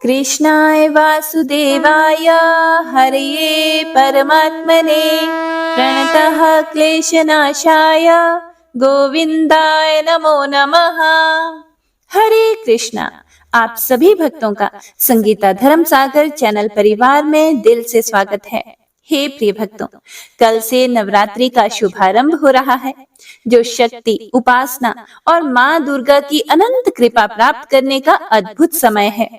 कृष्णाय वासुदेवाय हरये परमात्मने प्रणतः क्लेशनाशाय गोविंदाय नमो नमः। हरे कृष्णा। आप सभी भक्तों का संगीता धर्म सागर चैनल परिवार में दिल से स्वागत है। हे प्रिय भक्तों, कल से नवरात्रि का शुभारंभ हो रहा है, जो शक्ति, उपासना और माँ दुर्गा की अनंत कृपा प्राप्त करने का अद्भुत समय है।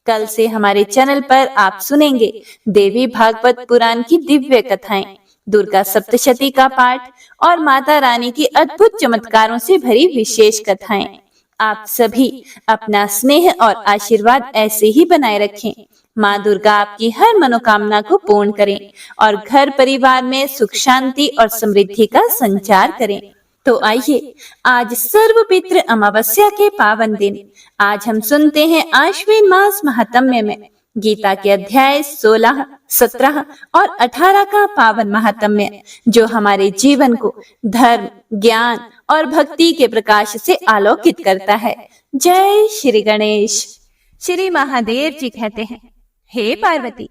कल से हमारे चैनल पर आप सुनेंगे देवी भागवत पुराण की दिव्य कथाएं, दुर्गा सप्तशती का पाठ और माता रानी की अद्भुत चमत्कारों से भरी विशेष कथाएं। आप सभी अपना स्नेह और आशीर्वाद ऐसे ही बनाए रखें। माँ दुर्गा आपकी हर मनोकामना को पूर्ण करें और घर परिवार में सुख शांति और समृद्धि का संचार करें। तो आइए, आज सर्वपितृ अमावस्या के पावन दिन आज हम सुनते हैं आश्विन मास महात्म्य में गीता के अध्याय 16, 17 और 18 का पावन महात्म्य, जो हमारे जीवन को धर्म, ज्ञान और भक्ति के प्रकाश से आलोकित करता है। जय श्री गणेश। श्री महादेव जी कहते हैं, हे पार्वती,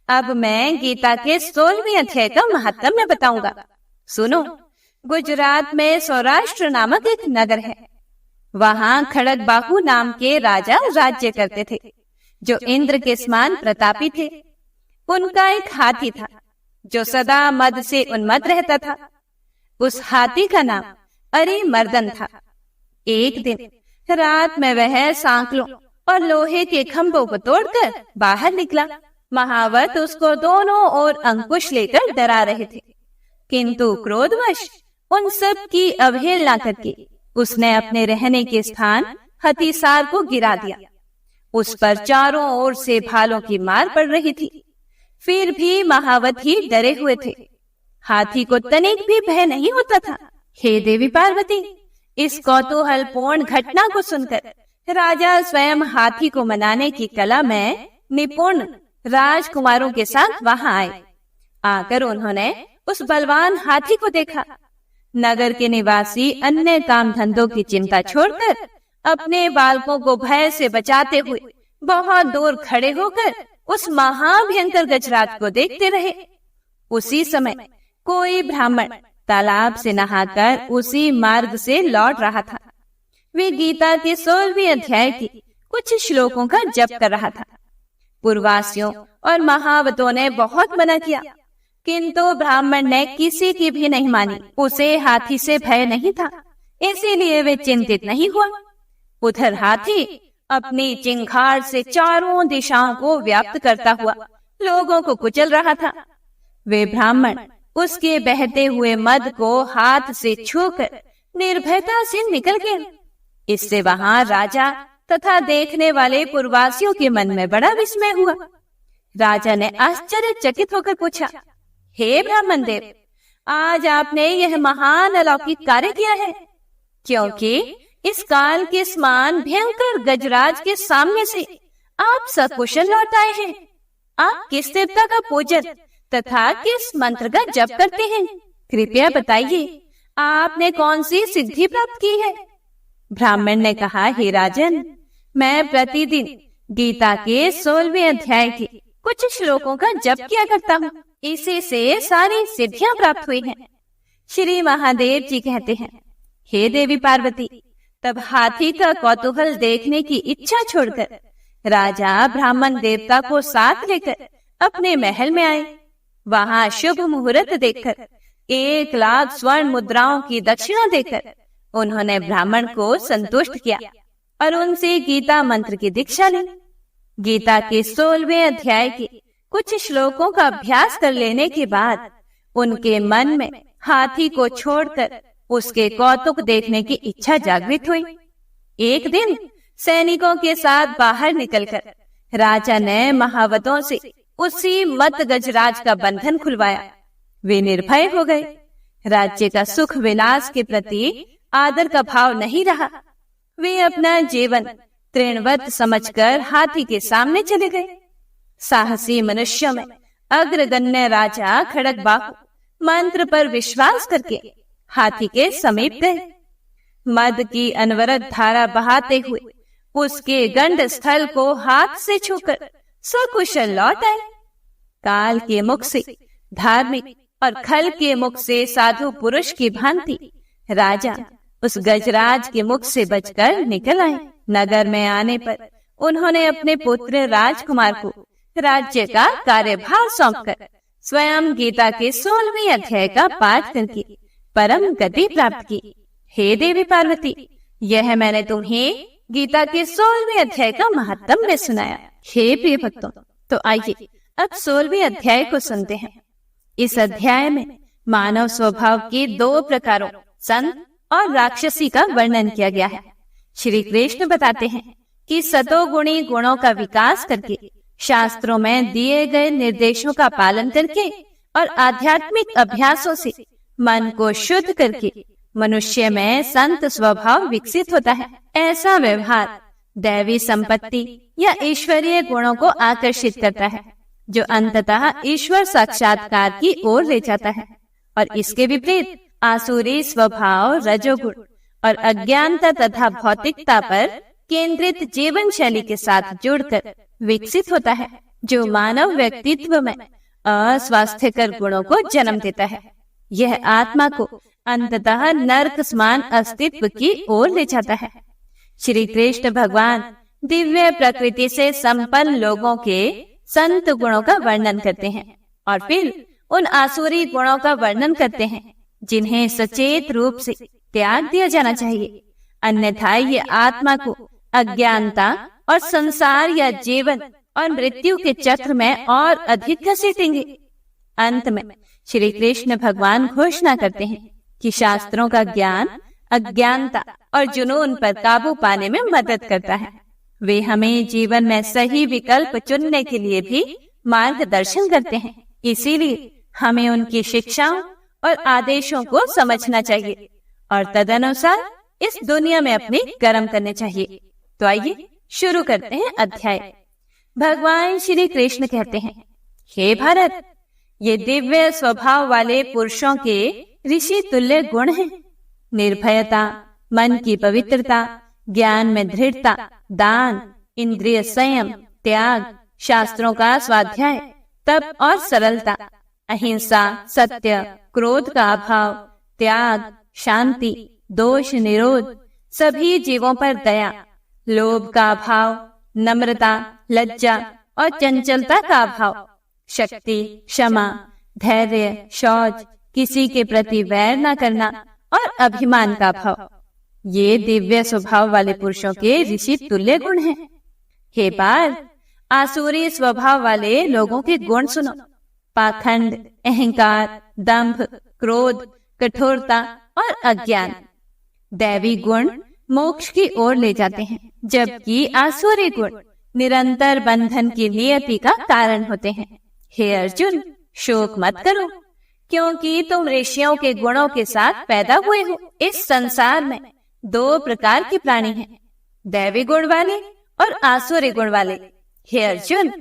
अब मैं गीता के 16वें अध्याय का महात्म्य बताऊंगा। सुनो। गुजरात में सौराष्ट्र नामक एक नगर है। वहां खड़गबाहु नाम के राजा राज्य करते थे, जो इंद्र के समान प्रतापी थे। उनका एक हाथी था, जो सदा मद से उन्मत्त रहता था। उस हाथी का नाम अरिमर्दन था। एक दिन रात में वह सांकलों और लोहे के खंभों को तोड़कर बाहर निकला। महावत उसको दोनों ओर अंकुश लेकर डरा रहे थे, किंतु क्रोधवश उन सब की अवहेलना करके उसने अपने रहने के स्थान हथीसार को गिरा दिया। उस पर चारों ओर से भालों की मार पड़ रही थी, फिर भी महावत ही डरे हुए थे। हाथी को तनिक भी भय नहीं होता था। हे देवी पार्वती, इस कौतूहलपूर्ण घटना को सुनकर राजा स्वयं हाथी को मनाने की कला में निपुण राजकुमारों के साथ वहां आए। आकर उन्होंने उस बलवान हाथी को देखा। नगर के निवासी अन्य काम धंधों की चिंता छोड़कर अपने बालकों को भय से बचाते हुए बहुत दूर खड़े होकर उस महाभयंकर गजराज को देखते रहे। उसी समय कोई ब्राह्मण तालाब से नहाकर उसी मार्ग से लौट रहा था। वे गीता के 16वें अध्याय के कुछ श्लोकों का जप कर रहा था। पूर्ववासियों और महावतों ने बहुत मना किया, किंतु ब्राह्मण ने किसी की भी नहीं मानी। उसे हाथी से भय नहीं था, इसीलिए वे चिंतित नहीं हुआ। उधर हाथी अपनी चिंगार से चारों दिशाओं को व्याप्त करता हुआ लोगों को कुचल रहा था। वे ब्राह्मण उसके बहते हुए मद को हाथ से छूकर निर्भयता से निकल गए। इससे वहां राजा तथा देखने वाले पूर्ववासियों के मन में बड़ा विस्मय हुआ। राजा ने आश्चर्यचकित होकर पूछा, हे ब्राह्मण देव, आज आपने यह महान अलौकिक कार्य किया है, क्योंकि इस काल के समान भयंकर गजराज के सामने से आप सकुशल लौट आए हैं। आप किस देवता का पूजन तथा किस मंत्र का जप करते हैं? कृपया बताइए, आपने कौन सी सिद्धि प्राप्त की है? ब्राह्मण ने कहा, हे राजन, मैं प्रतिदिन गीता के 16वें अध्याय के कुछ श्लोकों का जप किया करता हूँ। इसी से सारी सिद्धियां प्राप्त हुई हैं। श्री महादेव जी कहते हैं, हे देवी पार्वती, तब हाथी का कौतूहल देखने की इच्छा छोड़कर राजा ब्राह्मण देवता को साथ लेकर अपने महल में आए। वहां शुभ मुहूर्त देखकर 1 लाख स्वर्ण मुद्राओं की दक्षिणा देकर उन्होंने ब्राह्मण को संतुष्ट किया और उनसे गीता मंत्र की दीक्षा ली। गीता के 16वें अध्याय के कुछ श्लोकों का अभ्यास कर लेने के बाद उनके मन में हाथी को छोड़कर उसके कौतुक देखने की इच्छा जागृत हुई। एक दिन सैनिकों के साथ बाहर निकलकर राजा ने महावतों से उसी मत गजराज का बंधन खुलवाया। वे निर्भय हो गए। राज्य का सुख विलास के प्रति आदर का भाव नहीं रहा। वे अपना जीवन तृणवत समझकर हाथी के सामने चले गए। साहसी मनुष्यों में अग्रगण्य राजा खड़गबाहु मंत्र पर विश्वास करके हाथी के समीप गए। मद की अनवरत धारा बहाते हुए उसके गंड स्थल को हाथ से छूकर सकुशल लौट आए। काल के मुख से धार्मिक और खल के मुख से साधु पुरुष की भांति राजा उस गजराज के मुख से बचकर निकल आए। नगर में आने पर उन्होंने अपने पुत्र राजकुमार को राज्य का कार्यभार सौंपकर स्वयं गीता के 16वें अध्याय का पाठ करके परम गति प्राप्त की। हे देवी पार्वती, यह मैंने तुम्हें गीता के 16वें अध्याय का महत्तम में सुनाया। हे प्रिय भक्तों, तो आइए अब 16वें अध्याय को सुनते हैं। इस अध्याय में मानव स्वभाव के 2 प्रकारों संत और राक्षसी का वर्णन किया गया है। श्री कृष्ण बताते हैं कि सतोगुणी गुणों का विकास करके, शास्त्रों में दिए गए निर्देशों का पालन करके और आध्यात्मिक अभ्यासों से मन को शुद्ध करके मनुष्य में संत स्वभाव विकसित होता है। ऐसा व्यवहार दैवी संपत्ति या ईश्वरीय गुणों को आकर्षित करता है, जो अंततः ईश्वर साक्षात्कार की ओर ले जाता है। और इसके विपरीत आसुरी स्वभाव रजोगुण और अज्ञानता तथा भौतिकता पर केंद्रित जीवन शैली के साथ जुड़कर विकसित होता है, जो मानव व्यक्तित्व में अस्वास्थ्यकर गुणों को जन्म देता है। यह आत्मा को अंततः नरक समान अस्तित्व की ओर ले जाता है। श्री कृष्ण भगवान दिव्य प्रकृति से संपन्न लोगों के संत गुणों का वर्णन करते हैं और फिर उन आसुरी गुणों का वर्णन करते हैं जिन्हें सचेत रूप से त्याग दिया जाना चाहिए, अन्यथा ये आत्मा को अज्ञानता और संसार या जीवन और मृत्यु के चक्र में और अधिक घसीटेंगे। अंत में श्री कृष्ण भगवान घोषणा करते हैं कि शास्त्रों का ज्ञान अज्ञानता और जुनून पर काबू पाने में मदद करता है। वे हमें जीवन में सही विकल्प चुनने के लिए भी मार्गदर्शन करते हैं। इसीलिए हमें उनकी शिक्षाओं और आदेशों को समझना चाहिए और तदनुसार इस दुनिया में अपने कर्म करने चाहिए। तो आइए शुरू करते हैं अध्याय। भगवान श्री कृष्ण कहते हैं, हे भारत, ये दिव्य स्वभाव वाले पुरुषों के ऋषि तुल्य गुण हैं। निर्भयता, मन की पवित्रता, ज्ञान में दृढ़ता, दान, इंद्रिय संयम, त्याग, शास्त्रों का स्वाध्याय, तप और सरलता, अहिंसा, सत्य, क्रोध का अभाव, त्याग, शांति, दोष निरोध, सभी जीवों पर दया, लोभ का अभाव, नम्रता, लज्जा और चंचलता का अभाव, शक्ति, क्षमा, धैर्य, शौच, किसी के प्रति वैर न करना और अभिमान का अभाव, ये दिव्य स्वभाव वाले पुरुषों के ऋषि तुल्य गुण हैं। हे पार्थ, आसुरी स्वभाव वाले लोगों के गुण सुनो। पाखंड, अहंकार, दंभ, क्रोध, कठोरता और अज्ञान। दैवी गुण मोक्ष की ओर ले जाते हैं, जबकि आसुरी गुण निरंतर बंधन की नियति का कारण होते हैं। हे अर्जुन, शोक मत करो, क्योंकि तुम ऋषियों के गुणों के साथ पैदा हुए हो। इस संसार में 2 प्रकार के प्राणी हैं, दैवी गुण वाले और आसुरी गुण वाले। हे अर्जुन,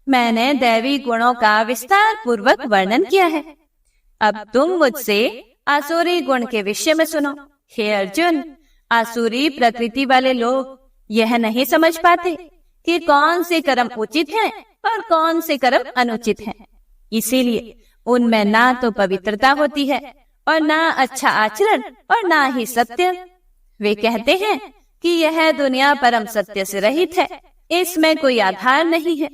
मैंने दैवी गुणों का विस्तार पूर्वक वर्णन किया है। अब तुम मुझसे आसुरी गुण के विषय में सुनो। हे अर्जुन, आसुरी प्रकृति वाले लोग यह नहीं समझ पाते कि कौन से कर्म उचित हैं और कौन से कर्म अनुचित हैं। इसीलिए उनमें ना तो पवित्रता होती है और ना अच्छा आचरण और ना ही सत्य। वे कहते हैं कि यह दुनिया परम सत्य से रहित है, इसमें कोई आधार नहीं है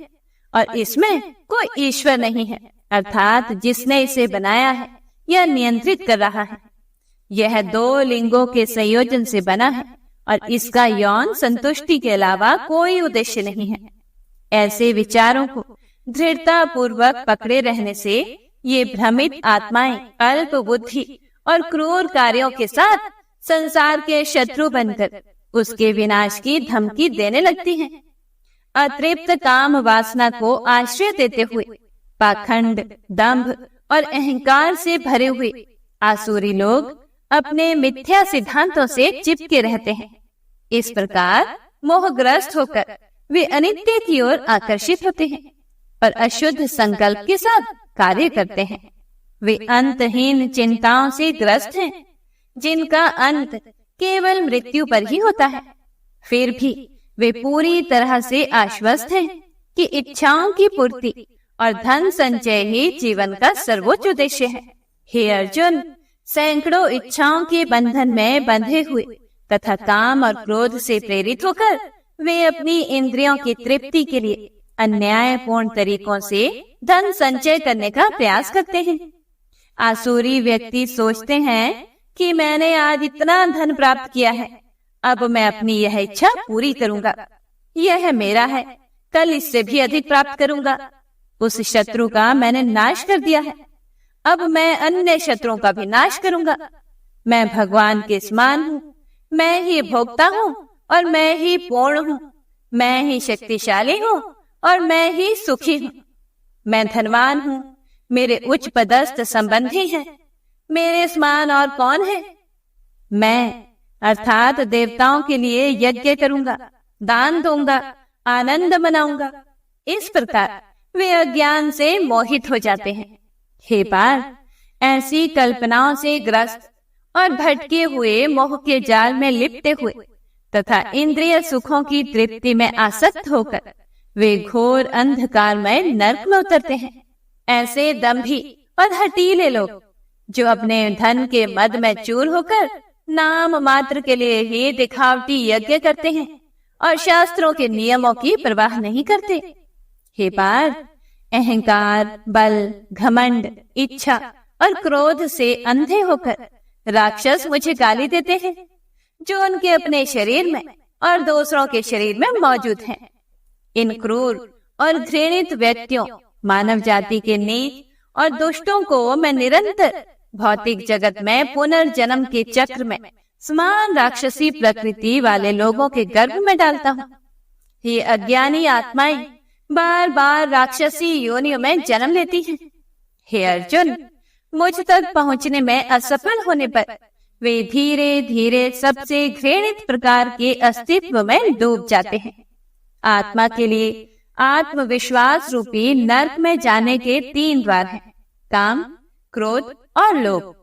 और इसमें कोई ईश्वर नहीं है, अर्थात जिसने इसे बनाया है या नियंत्रित कर रहा है। यह 2 लिंगों के संयोजन से बना है और इसका यौन संतुष्टि के अलावा कोई उद्देश्य नहीं है। ऐसे विचारों को दृढ़ता पूर्वक पकड़े रहने से ये भ्रमित आत्माएं अल्प बुद्धि और क्रूर कार्यों के साथ संसार के शत्रु बनकर उसके विनाश की धमकी देने लगती हैं। अतृप्त काम वासना को आश्रय देते हुए पाखंड, दंभ और अहंकार से भरे हुए आसुरी लोग अपने मिथ्या सिद्धांतों से चिपके रहते हैं। इस प्रकार मोहग्रस्त होकर वे अनित्य की ओर आकर्षित होते हैं और अशुद्ध संकल्प के साथ कार्य करते हैं। वे अंतहीन चिंताओं से ग्रस्त हैं, जिनका अंत केवल मृत्यु पर ही होता है। फिर भी वे पूरी तरह से आश्वस्त हैं कि इच्छाओं की पूर्ति और धन संचय ही जीवन का सर्वोच्च उद्देश्य है। हे अर्जुन, सैकड़ों इच्छाओं के बंधन में बंधे हुए तथा काम और क्रोध से प्रेरित होकर वे अपनी इंद्रियों की तृप्ति के लिए अन्यायपूर्ण तरीकों से धन संचय करने का प्रयास करते हैं। आसुरी व्यक्ति सोचते हैं कि मैंने आज इतना धन प्राप्त किया है, अब मैं अपनी यह इच्छा पूरी करूंगा, यह मेरा है, कल इससे भी अधिक प्राप्त करूंगा। उस शत्रु का मैंने नाश कर दिया है, अब मैं अन्य शत्रुओं का भी नाश करूंगा। मैं भगवान के समान हूँ, मैं ही भोक्ता हूँ और मैं ही पूर्ण हूँ, मैं ही शक्तिशाली हूँ और मैं ही सुखी हूँ। मैं धनवान हूँ, मेरे उच्च पदस्थ संबंधी हैं, मेरे समान और कौन है। मैं अर्थात देवताओं के लिए यज्ञ करूंगा, दान दूंगा, आनंद मनाऊंगा। इस प्रकार वे अज्ञान से मोहित हो जाते हैं। हे पार्थ, ऐसी कल्पनाओं से ग्रस्त और भटके हुए मोह के जाल में लिपटे हुए तथा इंद्रिय सुखों की तृप्ति में आसक्त होकर वे घोर अंधकारमय नरक में उतरते हैं। ऐसे दंभी और हठीले लोग जो अपने धन के मद में चूर होकर नाम मात्र के लिए ही दिखावटी यज्ञ करते हैं और शास्त्रों के नियमों की परवाह नहीं करते। हे पार्थ, अहंकार, बल, घमंड, इच्छा और क्रोध से अंधे होकर राक्षस मुझे गाली देते हैं, जो उनके अपने शरीर में और दूसरों के शरीर में मौजूद हैं। इन क्रूर और घृणित व्यक्तियों, मानव जाति के नीच और दुष्टों को मैं निरंतर भौतिक जगत में पुनर्जन्म के चक्र में समान राक्षसी प्रकृति वाले लोगों के गर्भ में डालता हूँ। ये अज्ञानी आत्माएं बार बार राक्षसी योनियों में जन्म लेती हैं। हे अर्जुन, मुझ तक पहुँचने में असफल होने पर वे धीरे धीरे सबसे घृणित प्रकार के अस्तित्व में डूब जाते हैं। आत्मा के लिए आत्मविश्वास रूपी नरक में जाने के 3 द्वार हैं, काम, क्रोध और लोभ।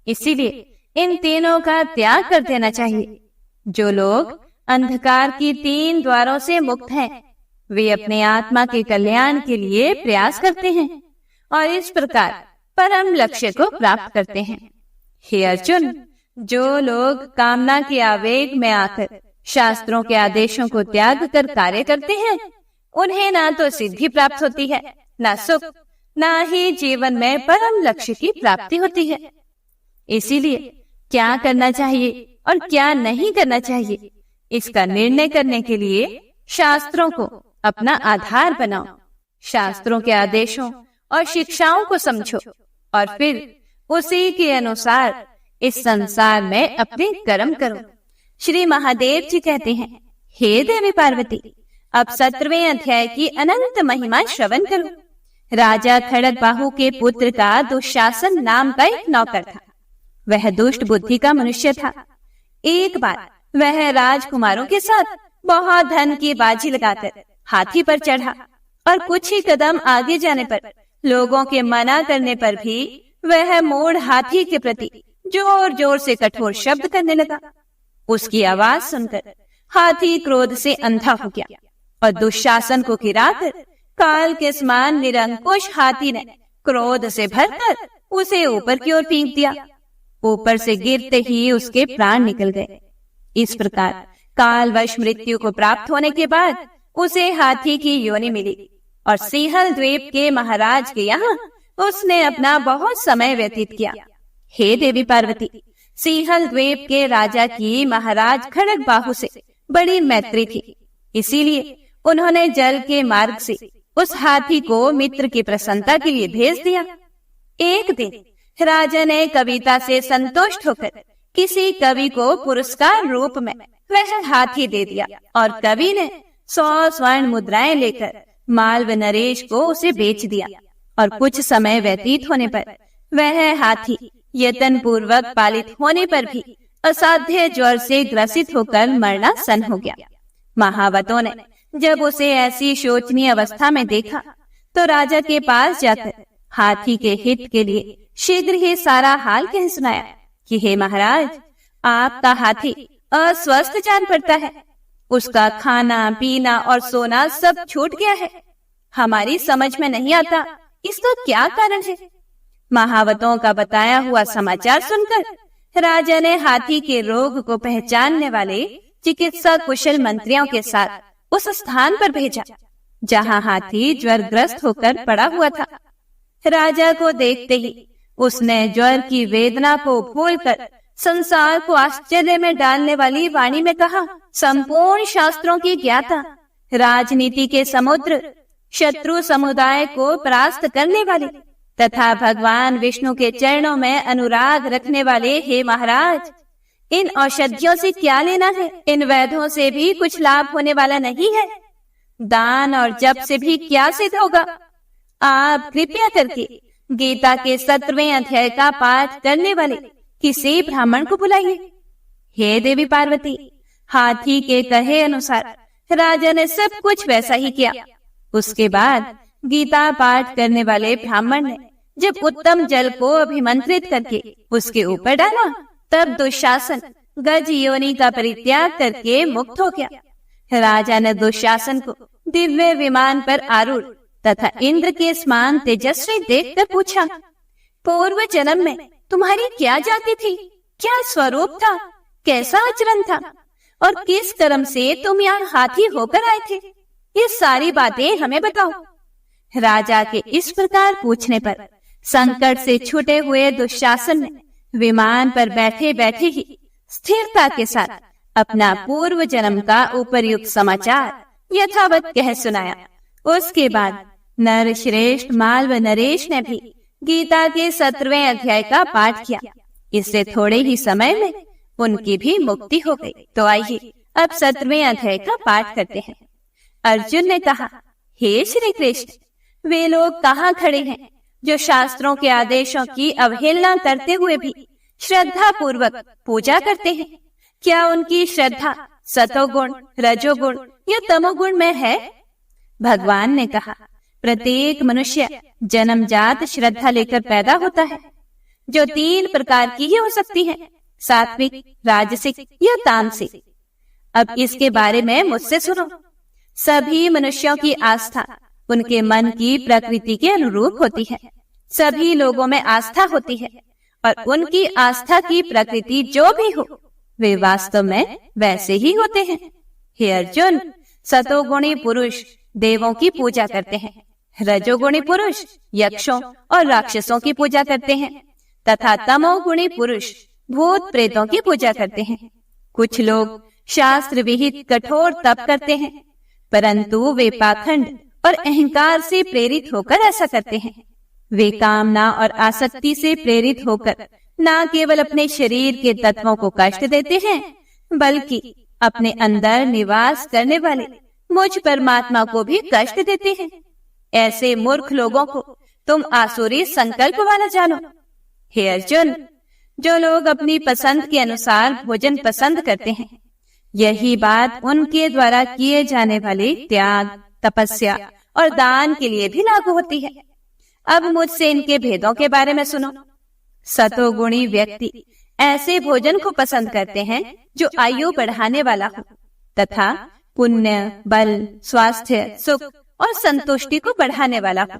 इसीलिए इन तीनों का त्याग कर देना चाहिए। जो लोग अंधकार की 3 द्वारों से मुक्त हैं, वे अपने आत्मा के कल्याण के लिए प्रयास करते हैं और इस प्रकार परम लक्ष्य को प्राप्त करते हैं। हे अर्जुन, जो लोग कामना के आवेग में आकर शास्त्रों के आदेशों को त्याग कर कार्य करते हैं, उन्हें ना तो सिद्धि प्राप्त होती है, ना सुख, ना ही जीवन में परम लक्ष्य की प्राप्ति होती है। इसीलिए क्या करना चाहिए और क्या नहीं करना चाहिए, इसका निर्णय करने के लिए शास्त्रों को अपना आधार बनाओ। शास्त्रों के आदेशों और शिक्षाओं को समझो और फिर उसी के अनुसार इस संसार में अपने कर्म करो। श्री महादेव जी कहते हैं, हे देवी पार्वती, अब 17वें अध्याय की अनंत महिमा श्रवण करो। राजा खड़गबाहु के पुत्र का दुशासन नाम का एक नौकर था। वह दुष्ट बुद्धि का मनुष्य था। एक बार वह राजकुमारों के साथ बहुत धन की बाजी लगाकर हाथी पर चढ़ा और कुछ ही कदम आगे जाने पर लोगों के मना करने पर भी वह मूढ़ हाथी के प्रति जोर जोर से कठोर शब्द करने लगा। उसकी आवाज सुनकर हाथी क्रोध से अंधा हो गया और दुशासन को गिराकर काल के समान निरंकुश हाथी ने क्रोध से भरकर उसे ऊपर की ओर फेंक दिया। ऊपर से गिरते ही उसके प्राण निकल गए। इस प्रकार कालवश मृत्यु को प्राप्त होने के बाद उसे हाथी की योनि मिली और सिंहल द्वीप के महाराज के यहाँ उसने अपना बहुत समय व्यतीत किया। हे देवी पार्वती, सिंहल द्वीप के राजा की महाराज खड़गबाहु से बड़ी मैत्री थी, इसीलिए उन्होंने जल के मार्ग से उस हाथी को मित्र की प्रसन्नता के लिए भेज दिया। एक दिन राजा ने कविता से संतुष्ट होकर किसी कवि को पुरस्कार रूप में वह हाथी दे दिया और कवि ने 100 स्वर्ण मुद्राएं लेकर मालव नरेश को उसे बेच दिया। और कुछ समय व्यतीत होने पर वह हाथी यत्न पूर्वक पालित होने पर भी असाध्य ज्वर से ग्रसित होकर मरना सन हो गया। महावतों ने जब उसे ऐसी शोचनीय अवस्था में देखा तो राजा के पास जाकर हाथी के हित के लिए शीघ्र ही सारा हाल कह सुनाया कि हे महाराज, आपका हाथी अस्वस्थ जान पड़ता है, उसका खाना पीना और सोना सब छूट गया है। हमारी समझ में नहीं आता इसका क्या कारण है। महावतों का बताया हुआ समाचार सुनकर राजा ने हाथी के रोग को पहचानने वाले चिकित्सा कुशल मंत्रियों के साथ उस स्थान पर भेजा जहां हाथी ज्वरग्रस्त होकर पड़ा हुआ था। राजा को देखते ही उसने ज्वर की वेदना को भूलकर संसार को आश्चर्य में डालने वाली वाणी में कहा, संपूर्ण शास्त्रों की ज्ञाता, राजनीति के समुद्र, शत्रु समुदाय को परास्त करने वाले तथा भगवान विष्णु के चरणों में अनुराग रखने वाले हे महाराज, इन औषधियों से क्या लेना है? इन वैद्यों से भी कुछ लाभ होने वाला नहीं है। दान और जप से भी क्या सिद्ध होगा? आप कृपया करके गीता के 17वें अध्याय का पाठ करने वाले किसी ब्राह्मण को बुलाइए। हे देवी पार्वती, हाथी के कहे अनुसार राजा ने सब कुछ वैसा ही किया। उसके बाद गीता पाठ करने वाले ब्राह्मण ने जब उत्तम जल को अभिमंत्रित करके उसके ऊपर डाला, तब दुशासन गज योनि का परित्याग करके मुक्त हो गया। राजा ने दुशासन को दिव्य विमान पर आरूढ़ तथा इंद्र के समान तेजस्वी देखकर पूछा, पूर्व जन्म में तुम्हारी क्या जाति थी? क्या स्वरूप था? कैसा आचरण था? और किस कर्म से तुम यहाँ हाथी होकर आए थे? ये सारी बातें हमें बताओ। राजा के इस प्रकार पूछने पर संकट से छूटे हुए दुशासन ने विमान पर बैठे बैठे ही स्थिरता के साथ अपना पूर्व जन्म का उपर्युक्त समाचार यथावत कह सुनाया। उसके बाद नर श्रेष्ठ मालव नरेश ने भी गीता के 17वें अध्याय का पाठ किया। इससे थोड़े ही समय में उनकी भी मुक्ति हो गई। तो आइए अब 17वें अध्याय का पाठ करते हैं। अर्जुन ने कहा, हे श्री कृष्ण, वे लोग कहाँ खड़े हैं जो शास्त्रों के आदेशों की अवहेलना करते हुए भी श्रद्धा पूर्वक पूजा करते हैं? क्या उनकी श्रद्धा सतोगुण, रजोगुण या तमोगुण में है? भगवान ने कहा, प्रत्येक मनुष्य जन्मजात श्रद्धा लेकर पैदा होता है, जो 3 प्रकार की ही हो सकती है, सात्विक, राजसिक या तामसिक। अब इसके बारे में मुझसे सुनो। सभी मनुष्यों की आस्था उनके मन की प्रकृति के अनुरूप होती है। सभी लोगों में आस्था होती है और उनकी आस्था की प्रकृति जो भी हो वे वास्तव में वैसे ही होते हैं। हे अर्जुन, सतोगुणी पुरुष देवों की पूजा करते हैं, रजोगुणी पुरुष यक्षों और राक्षसों की पूजा करते हैं तथा तमोगुणी पुरुष भूत प्रेतों की पूजा करते हैं। कुछ लोग शास्त्र विहित कठोर तप करते हैं, परंतु वे पाखंड और अहंकार से प्रेरित होकर ऐसा करते हैं। वे कामना और आसक्ति से प्रेरित होकर न केवल अपने शरीर के तत्वों को कष्ट देते हैं, बल्कि अपने अंदर निवास करने वाले मुझ परमात्मा को भी कष्ट देते हैं। ऐसे मूर्ख लोगों को तुम आसुरी संकल्प वाला जानो। हे अर्जुन, जो लोग अपनी पसंद के अनुसार भोजन पसंद करते हैं, यही बात उनके द्वारा किए जाने वाले त्याग, तपस्या और दान के लिए भी लागू होती है। अब मुझसे इनके भेदों के बारे में सुनो। सतोगुणी व्यक्ति ऐसे भोजन को पसंद करते हैं जो आयु बढ़ाने वाला हो तथा पुण्य, बल, स्वास्थ्य, सुख और संतुष्टि को बढ़ाने वाला हो।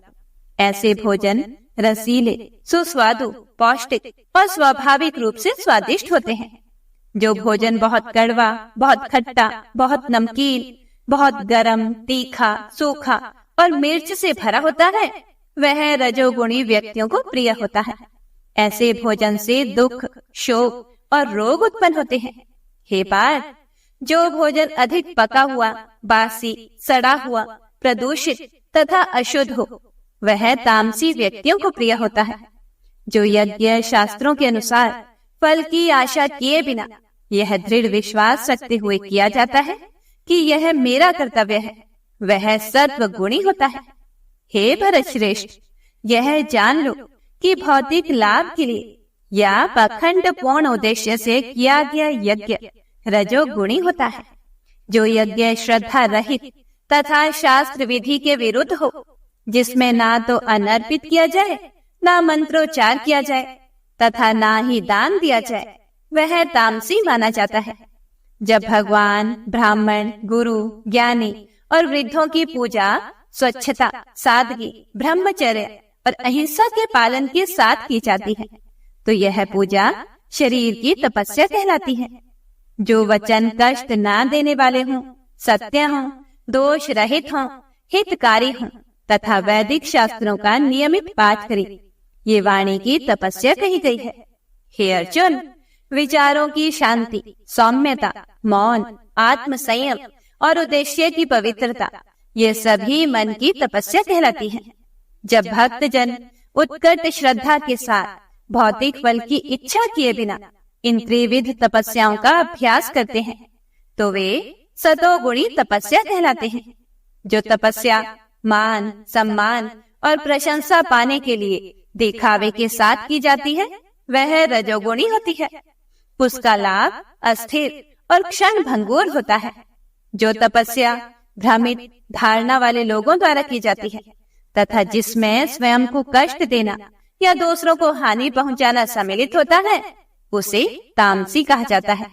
ऐसे भोजन रसीले, सुस्वादु, पौष्टिक और स्वाभाविक रूप से स्वादिष्ट होते हैं। जो भोजन बहुत कड़वा, बहुत खट्टा, बहुत नमकीन, बहुत गरम, तीखा, सूखा और मिर्च से भरा होता है, वह रजोगुणी व्यक्तियों को प्रिय होता है। ऐसे भोजन से दुख, शोक और रोग उत्पन्न होते हैं। हे पार्थ, जो भोजन अधिक पका हुआ, बासी, सड़ा हुआ, प्रदूषित तथा अशुद्ध हो, वह तामसी व्यक्तियों को प्रिय होता है। जो यज्ञ शास्त्रों के अनुसार फल की आशा किए बिना यह दृढ़ विश्वास रखते हुए किया जाता है कि यह मेरा कर्तव्य है, वह सत्व गुणी होता है। हे भरत श्रेष्ठ, यह जान लो कि भौतिक लाभ के लिए या पाखंड पूर्ण उद्देश्य से किया गया यज्ञ रजोगुणी होता है। जो यज्ञ श्रद्धा रहित तथा शास्त्र विधि के विरुद्ध हो, जिसमें ना तो अन्न अर्पित किया जाए, ना मंत्रोच्चार किया जाए तथा ना ही दान दिया जाए, वह तामसी माना जाता है। जब भगवान, ब्राह्मण, गुरु, ज्ञानी और वृद्धों की पूजा स्वच्छता, सादगी, ब्रह्मचर्य और अहिंसा के पालन के साथ की जाती है तो यह पूजा शरीर की तपस्या कहलाती है। जो वचन कष्ट ना देने वाले हों, सत्य हों, दोष रहित हों, हितकारी हों तथा वैदिक शास्त्रों का नियमित पाठ करें, ये वाणी की तपस्या कही गई है। हे अर्जुन, विचारों की शांति, सौम्यता, मौन, आत्म संयम और उद्देश्य की पवित्रता, ये सभी मन की तपस्या कहलाती है। जब भक्त जन उत्कट श्रद्धा के साथ भौतिक फल की इच्छा किए बिना इन त्रिविध तपस्याओं का अभ्यास करते हैं तो वे सतोगुणी तपस्या कहलाते हैं। जो तपस्या मान, सम्मान और प्रशंसा पाने के लिए दिखावे के साथ की जाती है वह रजोगुणी होती है। उसका लाभ अस्थिर और क्षण भंगुर होता है। जो तपस्या भ्रमित धारणा वाले लोगों द्वारा की जाती है तथा जिसमें स्वयं को कष्ट देना या दूसरों को हानि पहुंचाना सम्मिलित होता है उसे तामसी कहा जाता है।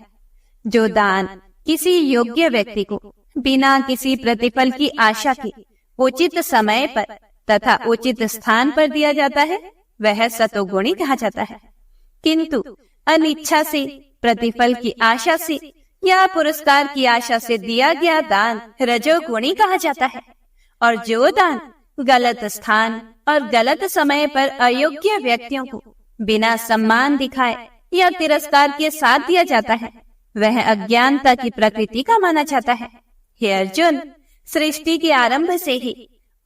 जो दान किसी योग्य व्यक्ति को बिना किसी प्रतिफल की आशा के उचित समय पर तथा उचित स्थान पर दिया जाता है वह सतोगुणी कहा जाता है। किंतु अनिच्छा से, प्रतिफल की आशा से या पुरस्कार की आशा से दिया गया दान रजोगुणी कहा जाता है। और जो दान गलत स्थान और गलत समय पर अयोग्य व्यक्तियों को बिना सम्मान दिखाए या तिरस्कार के साथ दिया जाता है वह अज्ञानता की प्रकृति का माना जाता है। हे अर्जुन, सृष्टि के आरंभ से ही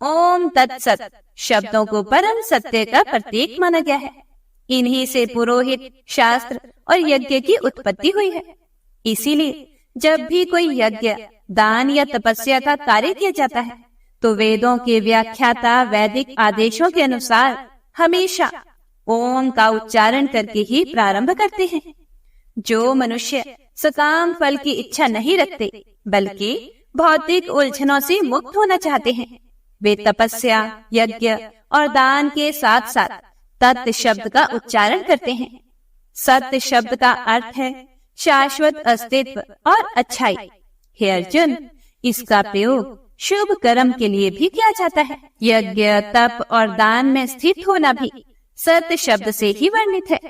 ओम तत्सत शब्दों को परम सत्य का प्रतीक माना गया है। इन्हीं से पुरोहित, शास्त्र और यज्ञ की उत्पत्ति हुई है। इसीलिए जब भी कोई यज्ञ, दान या तपस्या का कार्य किया जाता है तो वेदों के व्याख्याता वैदिक आदेशों के अनुसार हमेशा ओम का उच्चारण करके ही प्रारंभ करते हैं। जो मनुष्य सकाम फल की इच्छा नहीं रखते बल्कि भौतिक उलझनों से मुक्त होना चाहते हैं वे तपस्या, यज्ञ और दान के साथ साथ तत् शब्द का उच्चारण करते हैं। सत्य शब्द का अर्थ है शाश्वत अस्तित्व और अच्छाई। हे अर्जुन, इसका प्रयोग शुभ कर्म के लिए भी किया जाता है। यज्ञ, तप और दान में स्थित होना भी सत्य शब्द से ही वर्णित है।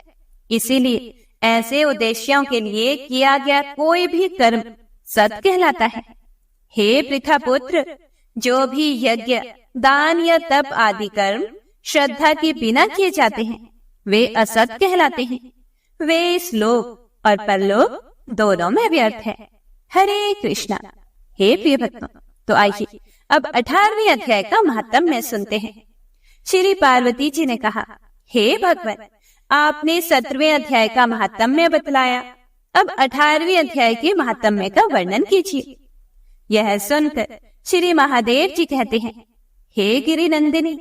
इसीलिए ऐसे उद्देश्यों के लिए किया गया कोई भी कर्म सत्य कहलाता है। हे पृथा पुत्र, जो भी यज्ञ, दान या तप आदि कर्म श्रद्धा के बिना किए जाते हैं वे असत कहलाते हैं। वे इस लोक और परलोक दोनों में व्यर्थ है। हरे कृष्णा। हे प्रिय भक्तों, तो आइए अब 18वें अध्याय का महात्म्य सुनते हैं। श्री पार्वती जी ने कहा, हे भगवान, आपने 17वें अध्याय का महात्म्य बतलाया, अब 18वें अध्याय के महात्म्य का वर्णन कीजिए। यह सुनकर श्री महादेव जी कहते हैं, हे गिरि नंदिनी,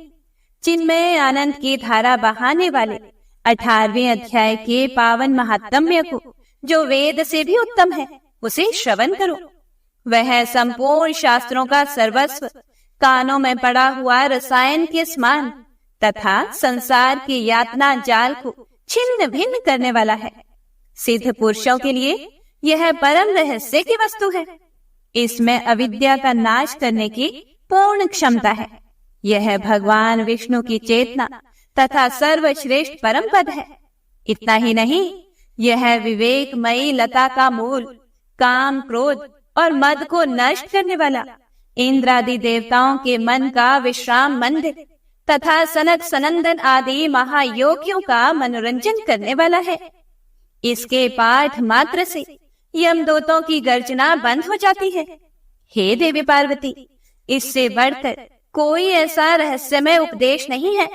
चिन्मय आनंद की धारा बहाने वाले 18वें अध्याय के पावन महात्म्य को जो वेद से भी उत्तम है उसे श्रवण करो। वह संपूर्ण शास्त्रों का सर्वस्व, कानों में पड़ा हुआ रसायन के समान तथा संसार के यातना जाल को छिन्न भिन्न करने वाला है। सिद्ध पुरुषों के लिए यह परम रहस्य की वस्तु है। इसमें अविद्या का नाश करने की पूर्ण क्षमता है। यह भगवान विष्णु की चेतना तथा सर्वश्रेष्ठ परम पद है। इतना ही नहीं, यह विवेकमयी लता का मूल, काम, क्रोध और मद को नष्ट करने वाला, इंद्रादि देवताओं के मन का विश्राम मंदिर तथा सनक सनंदन आदि महायोगियों का मनोरंजन करने वाला है। इसके पाठ मात्र से यमदूतों की गर्जना बंद हो जाती है। हे देवी पार्वती, इससे बढ़कर कोई ऐसा रहस्यमय उपदेश नहीं है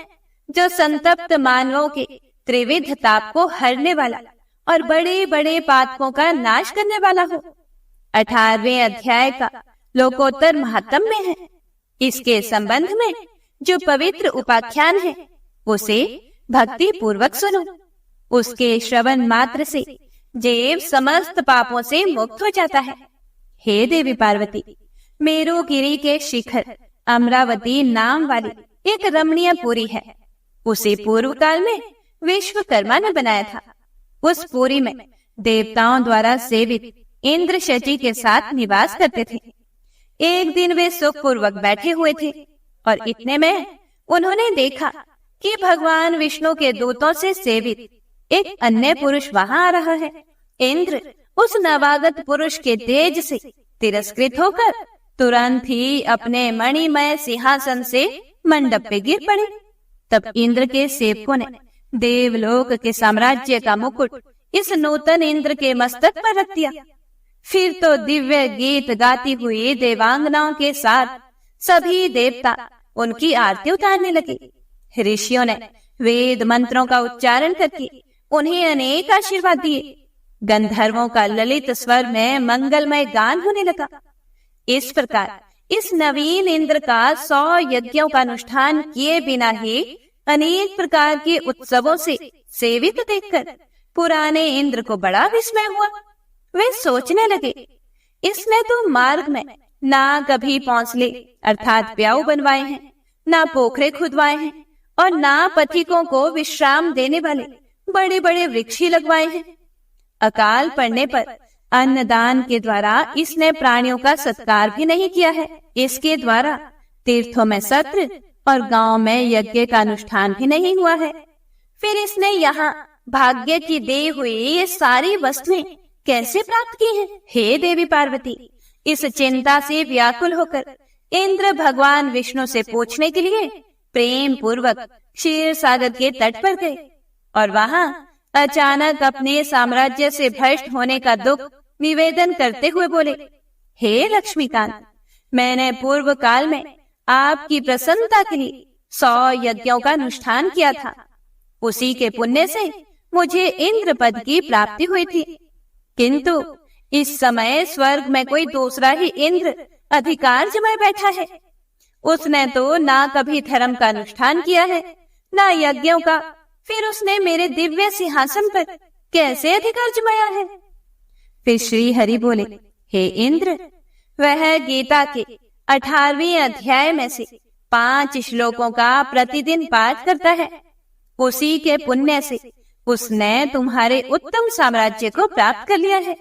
जो संतप्त मानवों के त्रिविध ताप को हरने वाला और बड़े बड़े पातकों का नाश करने वाला हो। 18वें अध्याय का लोकोत्तर महात्म्य है। इसके संबंध में जो पवित्र उपाख्यान है उसे भक्ति पूर्वक सुनो। उसके श्रवण मात्र से जीव समस्त पापों से मुक्त हो जाता है। हे देवी पार्वती, मेरुगिरी के शिखर अमरावती नाम वाली एक रमणीय पुरी है। उसे पूर्व काल में विश्वकर्मा ने बनाया था। उस पुरी में देवताओं द्वारा सेवित इंद्र शची के साथ निवास करते थे। एक दिन वे सुखपूर्वक बैठे हुए थे और इतने में उन्होंने देखा कि भगवान विष्णु के दूतों से सेवित एक अन्य पुरुष वहां आ रहा है। इंद्र उस नवागत पुरुष के तेज से तिरस्कृत होकर तुरंत ही अपने मणिमय सिंहासन से मंडप पे गिर पड़े। तब इंद्र के सेवकों ने देवलोक के साम्राज्य का मुकुट इस नूतन इंद्र के मस्तक पर रख दिया। फिर तो दिव्य गीत गाती हुई देवांगनाओं के साथ सभी देवता उनकी आरती उतारने लगे। ऋषियों ने वेद मंत्रों का उच्चारण करके उन्हें अनेक आशीर्वाद दिए। गंधर्वों का ललित स्वर में मंगलमय गान होने लगा। इस प्रकार इस नवीन इंद्र का 100 यज्ञों का अनुष्ठान किए बिना ही अनेक प्रकार के उत्सवों से सेवित देखकर पुराने इंद्र को बड़ा विस्मय हुआ। वे सोचने लगे, इसने तो मार्ग में ना कभी पौंसले अर्थात प्याऊ बनवाए हैं, ना पोखरे खुदवाए हैं और ना पथिकों को विश्राम देने वाले बड़े बड़े वृक्ष ही लगवाए हैं। अकाल पड़ने पर अन्नदान के द्वारा इसने प्राणियों का सत्कार भी नहीं किया है। इसके द्वारा तीर्थों में सत्र और गांव में यज्ञ का अनुष्ठान भी नहीं हुआ है। फिर इसने यहाँ भाग्य की दी हुई ये सारी वस्तुएं कैसे प्राप्त की हैं? हे देवी पार्वती, इस चिंता से व्याकुल होकर इंद्र भगवान विष्णु से पूछने के लिए प्रेम पूर्वक क्षीर सागर के तट पर गए और वहां अचानक अपने साम्राज्य से भ्रष्ट होने का दुख निवेदन करते हुए बोले, हे लक्ष्मीकांत, मैंने पूर्व काल में आपकी प्रसन्नता के लिए 100 यज्ञों का अनुष्ठान किया था। उसी के पुण्य से मुझे इंद्र पद की प्राप्ति हुई थी, किंतु इस समय स्वर्ग में कोई दूसरा ही इंद्र अधिकार जमाए बैठा है। उसने तो ना कभी धर्म का अनुष्ठान किया है, ना यज्ञों का। फिर उसने मेरे दिव्य सिंहासन पर कैसे अधिकार जमाया है? फिर श्री हरि बोले, हे इंद्र, वह गीता के 18वें अध्याय में से 5 श्लोकों का प्रतिदिन पाठ करता है। उसी के पुण्य से उसने तुम्हारे उत्तम साम्राज्य को प्राप्त कर लिया है।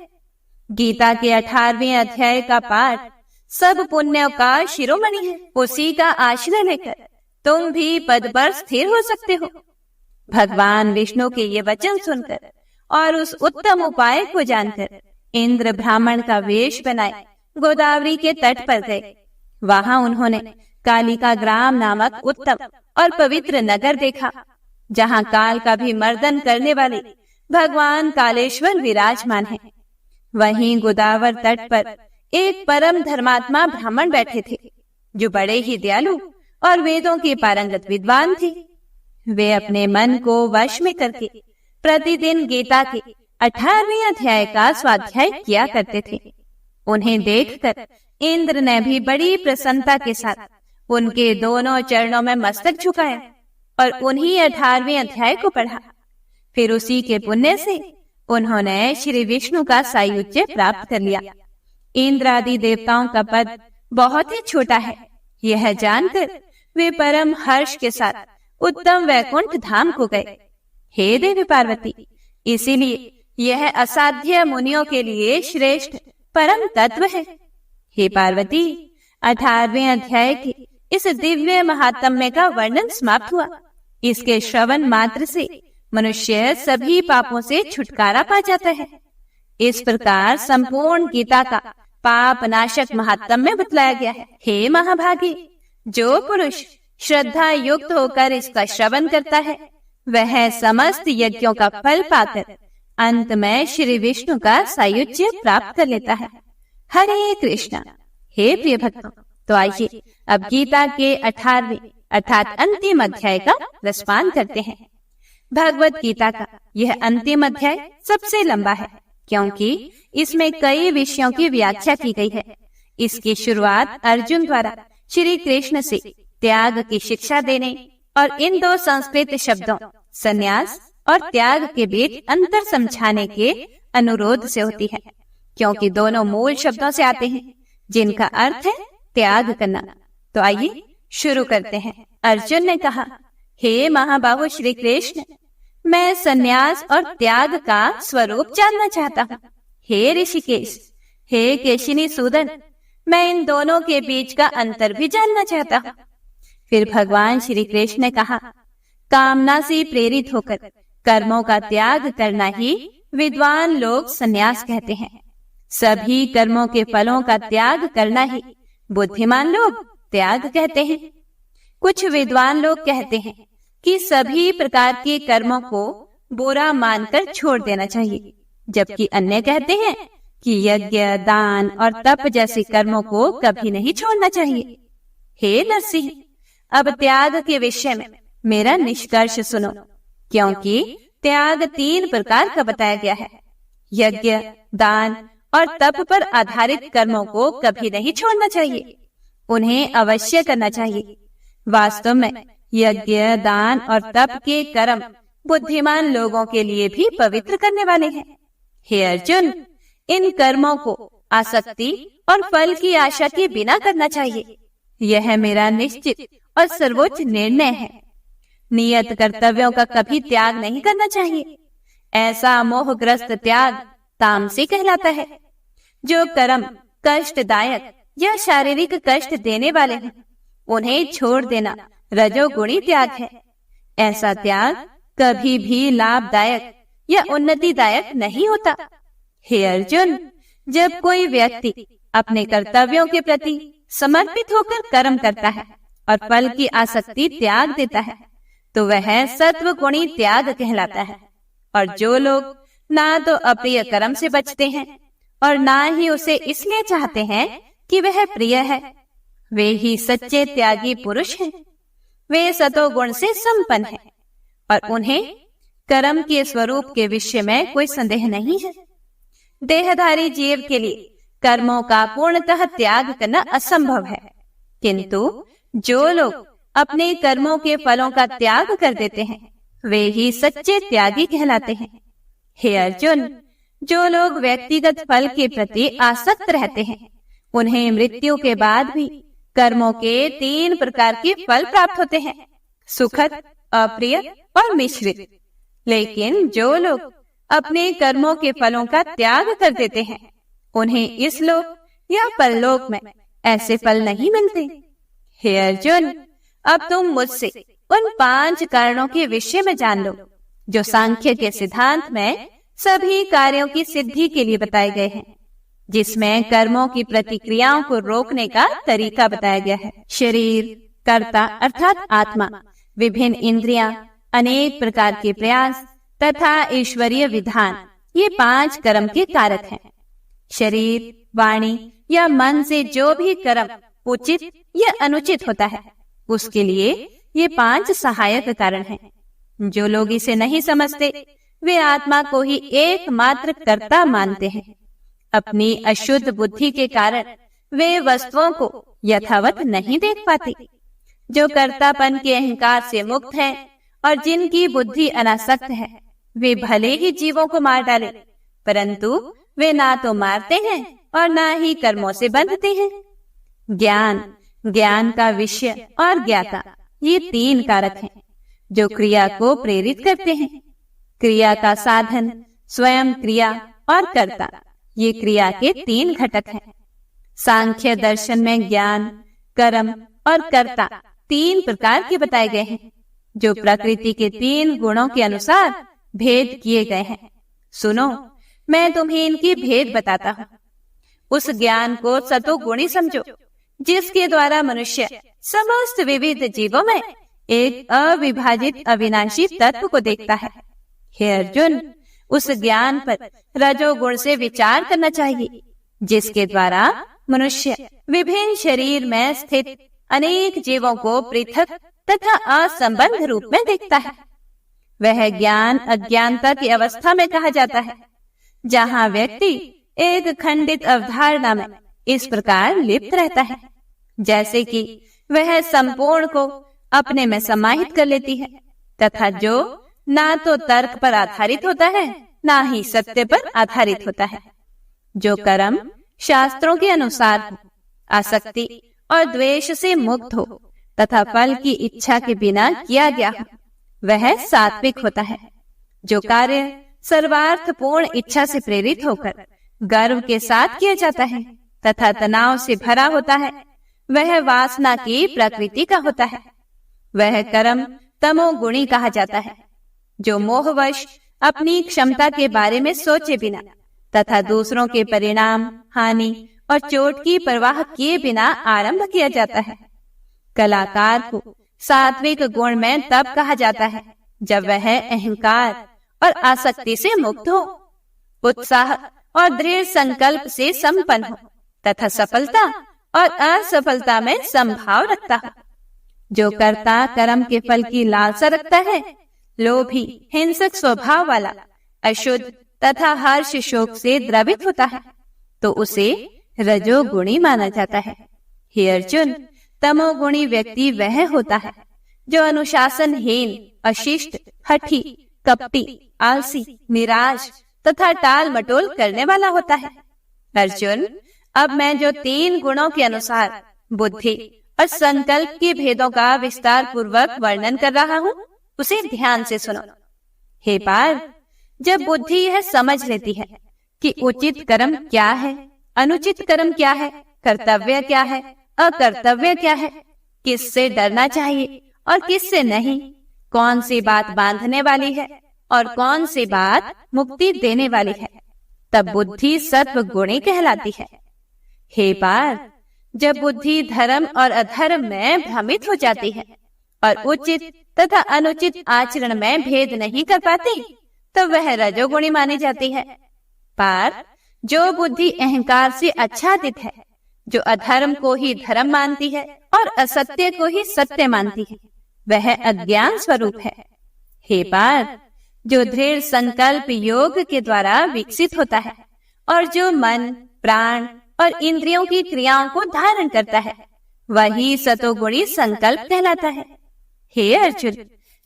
गीता के 18वें अध्याय का पाठ सब पुण्यों का शिरोमणि है। उसी का आश्रय लेकर तुम भी पद पर स्थिर हो सकते हो। भगवान विष्णु के ये वचन सुनकर और उस उत्तम उपाय को जानकर इंद्र ब्राह्मण का वेश बनाए गोदावरी के तट पर गए। वहां उन्होंने कालिका ग्राम नामक उत्तम और पवित्र नगर देखा, जहां काल का भी मर्दन करने वाले भगवान कालेश्वर विराजमान हैं। वहीं गोदावर तट पर एक परम धर्मात्मा ब्राह्मण बैठे थे, जो बड़े ही दयालु और वेदों के पारंगत विद्वान थे। वे अपने मन को वश में करके प्रतिदिन गीता के 18वें अध्याय का स्वाध्याय किया करते थे। उन्हें देखकर इंद्र ने भी बड़ी प्रसन्नता के साथ उनके दोनों चरणों में मस्तक झुकाया और उन्हीं 18वें अध्याय को पढ़ा। फिर उसी के पुण्य से उन्होंने श्री विष्णु का सायुज्य प्राप्त कर लिया। इंद्र आदि देवताओं का पद बहुत ही छोटा है, यह जानकर वे परम हर्ष के साथ उत्तम वैकुंठ धाम को गए। हे देवी पार्वती, इसीलिए यह असाध्य मुनियों के लिए श्रेष्ठ परम तत्व है। हे पार्वती, 18वें अध्याय के इस दिव्य महात्म्य का वर्णन समाप्त हुआ। इसके श्रवण मात्र से मनुष्य सभी पापों से छुटकारा पा जाता है। इस प्रकार संपूर्ण गीता का पाप नाशक महात्म्य बतलाया गया है। हे महाभागी, जो पुरुष श्रद्धा युक्त होकर इसका श्रवण करता है, वह समस्त यज्ञों का फल पाकर अंत में श्री विष्णु का सायुज्य प्राप्त कर लेता है। हरे कृष्णा। हे प्रिय भक्तों, तो आइए अब गीता के 18वें अर्थात अंतिम अध्याय का रसपान करते हैं। भगवत गीता का यह अंतिम अध्याय सबसे लंबा है, क्योंकि इसमें कई विषयों की व्याख्या की गई है। इसकी शुरुआत अर्जुन द्वारा श्री कृष्ण से त्याग की शिक्षा देने और इन दो संस्कृत शब्दों संन्यास और त्याग के बीच अंतर समझाने के अनुरोध से होती है, क्योंकि दोनों मूल शब्दों से आते हैं जिनका अर्थ है त्याग करना। तो आइए शुरू करते हैं। अर्जुन ने कहा, हे महाबाहु श्री कृष्ण, मैं संन्यास और त्याग का स्वरूप जानना चाहता हूँ। हे ऋषिकेश, हे केशिनी सूदन, मैं इन दोनों के बीच का अंतर भी जानना चाहता हूँ। फिर भगवान श्री कृष्ण ने कहा, कामना से प्रेरित होकर कर्मों का त्याग करना ही विद्वान लोग संन्यास कहते हैं। सभी कर्मों के फलों का त्याग करना ही बुद्धिमान लोग त्याग कहते हैं। कुछ विद्वान लोग कहते हैं कि सभी प्रकार के कर्मों को बुरा मानकर छोड़ देना चाहिए, जबकि अन्य कहते हैं कि यज्ञ, दान और तप जैसे कर्मों को कभी नहीं छोड़ना चाहिए। हे नरसिंह, अब त्याग के विषय में मेरा निष्कर्ष सुनो, क्योंकि त्याग 3 प्रकार का बताया गया है। यज्ञ, दान और तप पर आधारित कर्मों को कभी नहीं छोड़ना चाहिए, उन्हें अवश्य करना चाहिए। वास्तव में यज्ञ, दान और तप के कर्म बुद्धिमान लोगों के लिए भी पवित्र करने वाले हैं। हे अर्जुन, इन कर्मों को आसक्ति और फल की आशा के बिना करना चाहिए। यह मेरा निश्चित और सर्वोच्च निर्णय है। नियत कर्तव्यों का कभी त्याग नहीं करना चाहिए। ऐसा मोहग्रस्त त्याग तामसी कहलाता है। जो कर्म कष्टदायक या शारीरिक कष्ट देने वाले हैं, उन्हें छोड़ देना रजोगुणी त्याग है। ऐसा त्याग कभी भी लाभदायक या उन्नतिदायक नहीं होता। हे अर्जुन, जब कोई व्यक्ति अपने कर्तव्यों के प्रति समर्पित होकर कर्म करता है और फल की आसक्ति त्याग देता है, तो वह सत्व गुणी त्याग कहलाता है। और जो लोग ना तो अप्रिय कर्म से बचते हैं और ना ही उसे इसलिए चाहते हैं कि वह प्रिय है, वे ही सच्चे त्यागी पुरुष हैं। वे सतोगुण से संपन्न हैं और उन्हें कर्म के स्वरूप के विषय में कोई संदेह नहीं है। देहधारी जीव के लिए कर्मों का पूर्णतः त्याग करना असंभव है, किंतु जो लोग अपने कर्मों के फलों का त्याग कर देते हैं, वे ही सच्चे त्यागी कहलाते हैं। हे अर्जुन, जो लोग व्यक्तिगत फल के प्रति आसक्त रहते हैं, उन्हें मृत्यु के बाद भी कर्मों के 3 प्रकार के फल प्राप्त होते हैं, सुखद, अप्रिय और मिश्रित। लेकिन जो लोग अपने कर्मों के फलों का त्याग कर देते हैं, उन्हें इस लोक या परलोक में ऐसे फल नहीं मिलते। हे अर्जुन, अब तुम मुझसे उन 5 कारणों के विषय में जान लो, जो सांख्य के सिद्धांत में सभी कार्यों की सिद्धि के लिए बताए गए हैं, जिसमें कर्मों की प्रतिक्रियाओं को रोकने का तरीका बताया गया है। शरीर, कर्ता अर्थात आत्मा, विभिन्न इंद्रियां, अनेक प्रकार के प्रयास तथा ईश्वरीय विधान, ये 5 कर्म के कारक हैं। शरीर, वाणी या मन से जो भी कर्म उचित या अनुचित होता है, उसके लिए ये 5 सहायक कारण हैं। जो लोग इसे नहीं समझते, वे आत्मा को ही एकमात्र कर्ता मानते हैं। अपनी अशुद्ध बुद्धि के कारण वे वस्तुओं को यथावत नहीं देख पाते। जो कर्तापन के अहंकार से मुक्त है और जिनकी बुद्धि अनासक्त है, वे भले ही जीवों को मार डाले, परंतु वे ना तो मारते हैं और ना ही कर्मों से बंधते हैं। ज्ञान, ज्ञान का विषय और ज्ञाता, ये 3 कारक हैं जो क्रिया को प्रेरित करते हैं। क्रिया का साधन, स्वयं क्रिया और कर्ता, ये क्रिया के 3 घटक हैं। सांख्य दर्शन में ज्ञान, कर्म और कर्ता 3 प्रकार के बताए गए हैं, जो प्रकृति के 3 गुणों के अनुसार भेद किए गए हैं। सुनो, मैं तुम्हें इनकी भेद बताता हूँ। उस ज्ञान को सतोगुणी समझो, जिसके द्वारा मनुष्य समस्त विविध जीवों में एक अविभाजित अविनाशी तत्व को देखता है। हे अर्जुन, उस ज्ञान पर रजोगुण से विचार करना चाहिए, जिसके द्वारा मनुष्य विभिन्न शरीर में स्थित अनेक जीवों को पृथक तथा असंबद्ध रूप में देखता है। वह ज्ञान अज्ञानता की अवस्था में कहा जाता है, जहाँ व्यक्ति एक खंडित अवधारणा में इस प्रकार लिप्त रहता है, जैसे कि वह संपूर्ण को अपने में समाहित कर लेती है, तथा जो ना तो तर्क पर आधारित होता है, ना ही सत्य पर आधारित होता है। जो कर्म शास्त्रों के अनुसार हो, आसक्ति और द्वेष से मुक्त हो तथा फल की इच्छा के बिना किया गया हो, वह सात्विक होता है। जो कार्य सर्वार्थपूर्ण इच्छा से प्रेरित होकर गर्व के साथ किया जाता है तथा तनाव से भरा होता है, वह वासना की प्रकृति का होता है। वह कर्म तमोगुणी कहा जाता है, जो मोहवश अपनी क्षमता के बारे में सोचे बिना तथा दूसरों के परिणाम, हानि और चोट की परवाह किए बिना आरंभ किया जाता है। कलाकार को सात्विक गुण में तब कहा जाता है जब वह अहंकार और आसक्ति से मुक्त हो, उत्साह और दृढ़ संकल्प से संपन्न हो तथा सफलता और असफलता में संभाव रखता हो। जो कर्ता कर्म के फल की लालसा रखता है, लोभी, हिंसक स्वभाव वाला, अशुद्ध तथा हर्ष शोक से द्रवित होता है, तो उसे रजोगुणी माना जाता है। हे अर्जुन, तमोगुणी व्यक्ति वह होता है जो अनुशासनहीन, अशिष्ट, हठी, कपटी, आलसी, निराश तथा टाल मटोल करने वाला होता है। अर्जुन, अब मैं जो 3 गुणों के अनुसार बुद्धि और संकल्प के भेदों का विस्तार पूर्वक वर्णन कर रहा हूँ, उसे ध्यान से सुनो। हे पार्थ, जब बुद्धि यह समझ लेती है कि उचित कर्म क्या है, अनुचित कर्म क्या है, कर्तव्य क्या है, अकर्तव्य क्या है, किससे डरना चाहिए और किससे नहीं, कौन सी बात बांधने वाली है और कौन सी बात मुक्ति देने वाली है, तब बुद्धि सत्व गुणी कहलाती है। हे पार्थ, जब बुद्धि धर्म और अधर्म में भ्रमित हो जाती है और उचित तथा अनुचित आचरण में भेद नहीं कर पाती, तब वह रजोगुणी मानी जाती है। पार्थ, जो बुद्धि अहंकार से आच्छादित है, जो अधर्म को ही धर्म मानती है और असत्य को ही सत्य मानती है, वह अज्ञान स्वरूप है। हे पार्थ, जो दृढ़ संकल्प योग के द्वारा विकसित होता है और जो मन, प्राण और इंद्रियों की क्रियाओं को धारण करता है, वही सतोगुणी संकल्प कहलाता है। हे अर्जुन,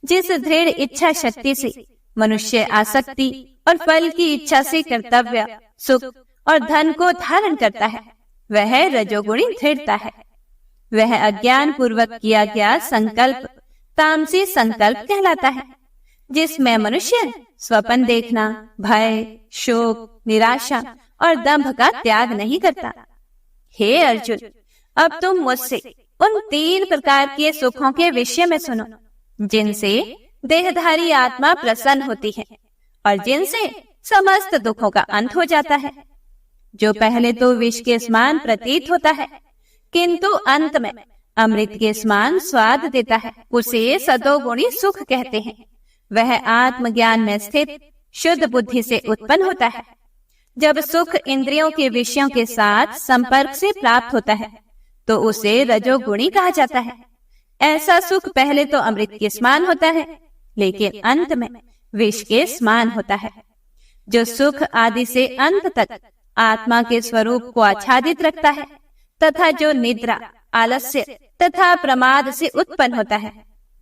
जिस दृढ़ इच्छा शक्ति से मनुष्य आसक्ति और फल की इच्छा से कर्तव्य, सुख और धन को धारण करता है, वह रजोगुणी दृढ़ता है। वह अज्ञान पूर्वक किया गया संकल्प तामसी संकल्प कहलाता है, जिसमें मनुष्य स्वप्न देखना, भय, शोक, निराशा और दंभ का त्याग नहीं करता। हे अर्जुन, अब तुम मुझसे उन 3 प्रकार के सुखों के विषय में सुनो, जिनसे देहधारी आत्मा प्रसन्न होती है और जिनसे समस्त दुखों का अंत हो जाता है। जो पहले तो विष के समान प्रतीत होता है, किंतु अंत में अमृत के समान स्वाद देता है, उसे सतोगुणी सुख कहते हैं। वह आत्मज्ञान में स्थित शुद्ध बुद्धि से उत्पन्न होता है। जब सुख इंद्रियों के विषयों के साथ संपर्क से प्राप्त होता है, तो उसे रजोगुणी कहा जाता है। ऐसा सुख पहले तो अमृत के समान होता है, लेकिन अंत में विष के समान होता है। जो सुख आदि से अंत तक आत्मा के स्वरूप को आच्छादित रखता है तथा जो निद्रा, आलस्य तथा प्रमाद से उत्पन्न होता है,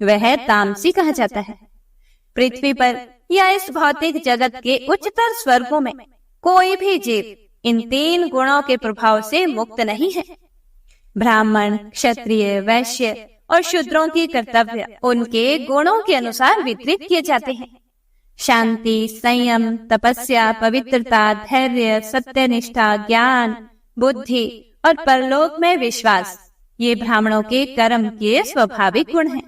वह तामसी कहा जाता है। पृथ्वी पर या इस भौतिक जगत के उच्चतर स्वर्गों में कोई भी जीव इन 3 गुणों के प्रभाव से मुक्त नहीं है। ब्राह्मण, क्षत्रिय, वैश्य और शूद्रों की कर्तव्य उनके गुणों के अनुसार वितरित किए जाते हैं। शांति, संयम, तपस्या, पवित्रता, धैर्य, सत्यनिष्ठा, ज्ञान, बुद्धि और परलोक में विश्वास, ये ब्राह्मणों के कर्म के स्वाभाविक गुण हैं।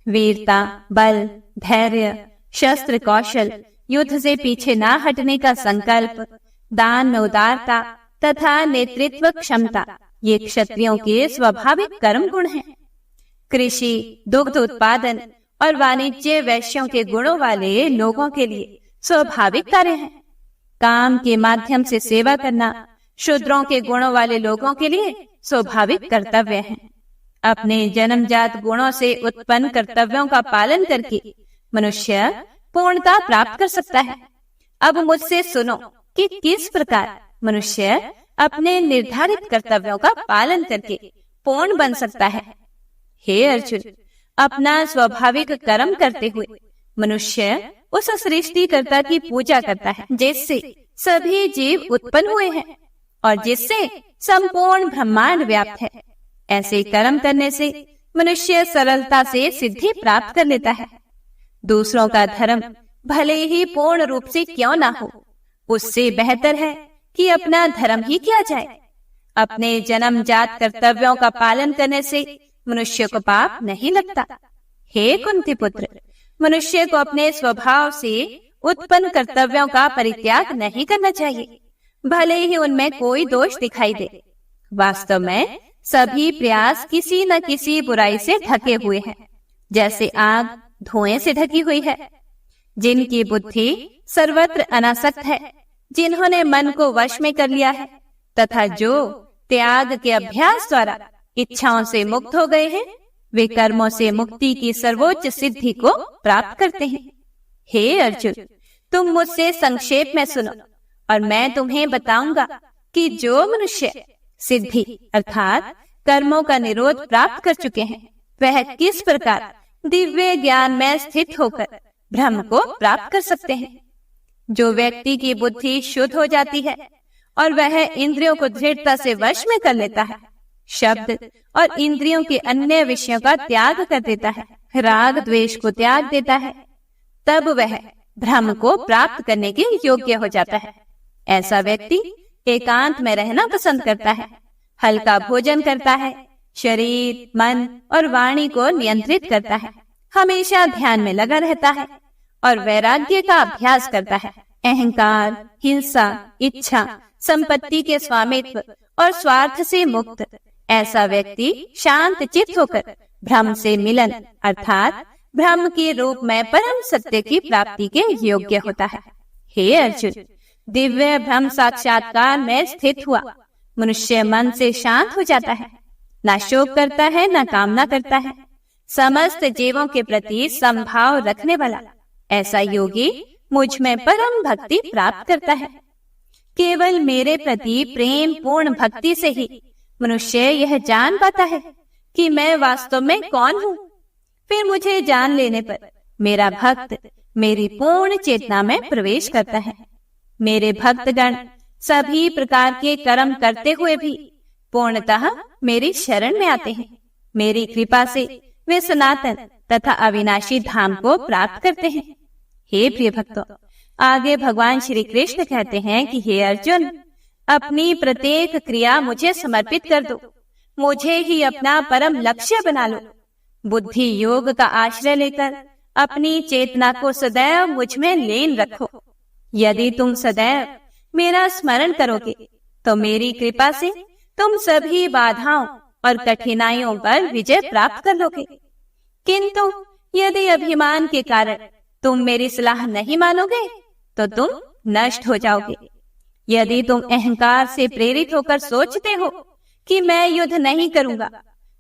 वीरता, बल, धैर्य, शस्त्र कौशल, युद्ध से पीछे ना हटने का संकल्प, दान में उदारता तथा नेतृत्व क्षमता, ये क्षत्रियों के स्वाभाविक कर्म गुण हैं। कृषि, दुग्ध उत्पादन और वाणिज्य वैश्यों के गुणों वाले लोगों के लिए स्वाभाविक कार्य हैं। काम के माध्यम से सेवा करना शूद्रों के गुणों वाले लोगों के लिए स्वाभाविक कर्तव्य है। अपने जन्मजात गुणों से उत्पन्न कर्तव्यों का पालन करके मनुष्य पूर्णता प्राप्त कर सकता है। अब मुझसे सुनो कि किस प्रकार मनुष्य अपने निर्धारित कर्तव्यों का पालन करके पूर्ण बन सकता है। हे अर्जुन, अपना स्वाभाविक कर्म करते हुए मनुष्य उस सृष्टिकर्ता की पूजा करता है जिससे सभी जीव उत्पन्न हुए हैं और जिससे संपूर्ण ब्रह्मांड व्याप्त है। ऐसे कर्म करने से मनुष्य सरलता से सिद्धि प्राप्त कर लेता है। दूसरों का धर्म भले ही पूर्ण रूप से क्यों ना हो, उससे बेहतर है कि अपना धर्म ही किया जाए। अपने जन्मजात कर्तव्यों का पालन करने से मनुष्य को पाप नहीं लगता। हे कुंती पुत्र, मनुष्य को अपने स्वभाव से उत्पन्न कर्तव्यों का परित्याग नहीं करना चाहिए, भले ही उनमें कोई दोष दिखाई दे। वास्तव में सभी प्रयास किसी न किसी बुराई से ढके हुए हैं, जैसे आग धुएं से ढकी हुई है। जिनकी बुद्धि सर्वत्र अनासक्त है, जिन्होंने मन को वश में कर लिया है तथा जो त्याग के अभ्यास द्वारा इच्छाओं से मुक्त हो गए हैं, वे कर्मों से मुक्ति की सर्वोच्च सिद्धि को प्राप्त करते हैं। हे अर्जुन, तुम मुझसे संक्षेप में सुनो और मैं तुम्हें बताऊंगा कि जो मनुष्य सिद्धि अर्थात कर्मों का निरोध प्राप्त कर चुके हैं, वह किस प्रकार दिव्य ज्ञान में स्थित होकर ब्रह्म को प्राप्त कर सकते हैं। जो व्यक्ति की बुद्धि शुद्ध हो जाती है और वह इंद्रियों को दृढ़ता से वश में कर लेता है, शब्द और इंद्रियों के अन्य विषयों का त्याग कर देता है, राग द्वेष को त्याग देता है, तब वह ब्रह्म को प्राप्त करने के योग्य हो जाता है। ऐसा व्यक्ति एकांत में रहना पसंद करता है, हल्का भोजन करता है, शरीर, मन और वाणी को नियंत्रित करता है, हमेशा ध्यान में लगा रहता है और वैराग्य का अभ्यास करता है। अहंकार, हिंसा, इच्छा, संपत्ति के स्वामित्व और स्वार्थ से मुक्त ऐसा व्यक्ति शांत चित्त होकर ब्रह्म से मिलन अर्थात ब्रह्म के रूप में परम सत्य की प्राप्ति के योग्य होता है। हे अर्जुन, दिव्य ब्रह्म साक्षात्कार में स्थित हुआ मनुष्य मन से शांत हो जाता है, ना शोक करता है, ना कामना करता है। समस्त जीवों के प्रति समभाव रखने वाला ऐसा योगी मुझ में परम भक्ति प्राप्त करता है। केवल मेरे प्रति प्रेम पूर्ण भक्ति से ही मनुष्य यह जान पाता है कि मैं वास्तव में कौन हूँ। फिर मुझे जान लेने पर मेरा भक्त मेरी पूर्ण चेतना में प्रवेश करता है। मेरे भक्तगण सभी प्रकार के कर्म करते हुए भी पूर्णतः मेरी शरण में आते हैं। मेरी कृपा से वे सनातन तथा अविनाशी धाम को प्राप्त करते हैं। हे प्रिय भक्तों, आगे भगवान श्री कृष्ण कहते हैं कि हे अर्जुन, अपनी प्रत्येक क्रिया मुझे समर्पित कर दो, मुझे ही अपना परम लक्ष्य बना लो। बुद्धि योग का आश्रय लेकर अपनी चेतना को सदैव मुझ में लीन रखो। यदि तुम सदैव मेरा स्मरण करोगे तो मेरी कृपा से तुम सभी बाधाओं और कठिनाइयों पर विजय प्राप्त कर लोगे। किंतु यदि अभिमान के कारण तुम मेरी सलाह नहीं मानोगे तो तुम नष्ट हो जाओगे। यदि तुम अहंकार से प्रेरित होकर सोचते हो कि मैं युद्ध नहीं करूंगा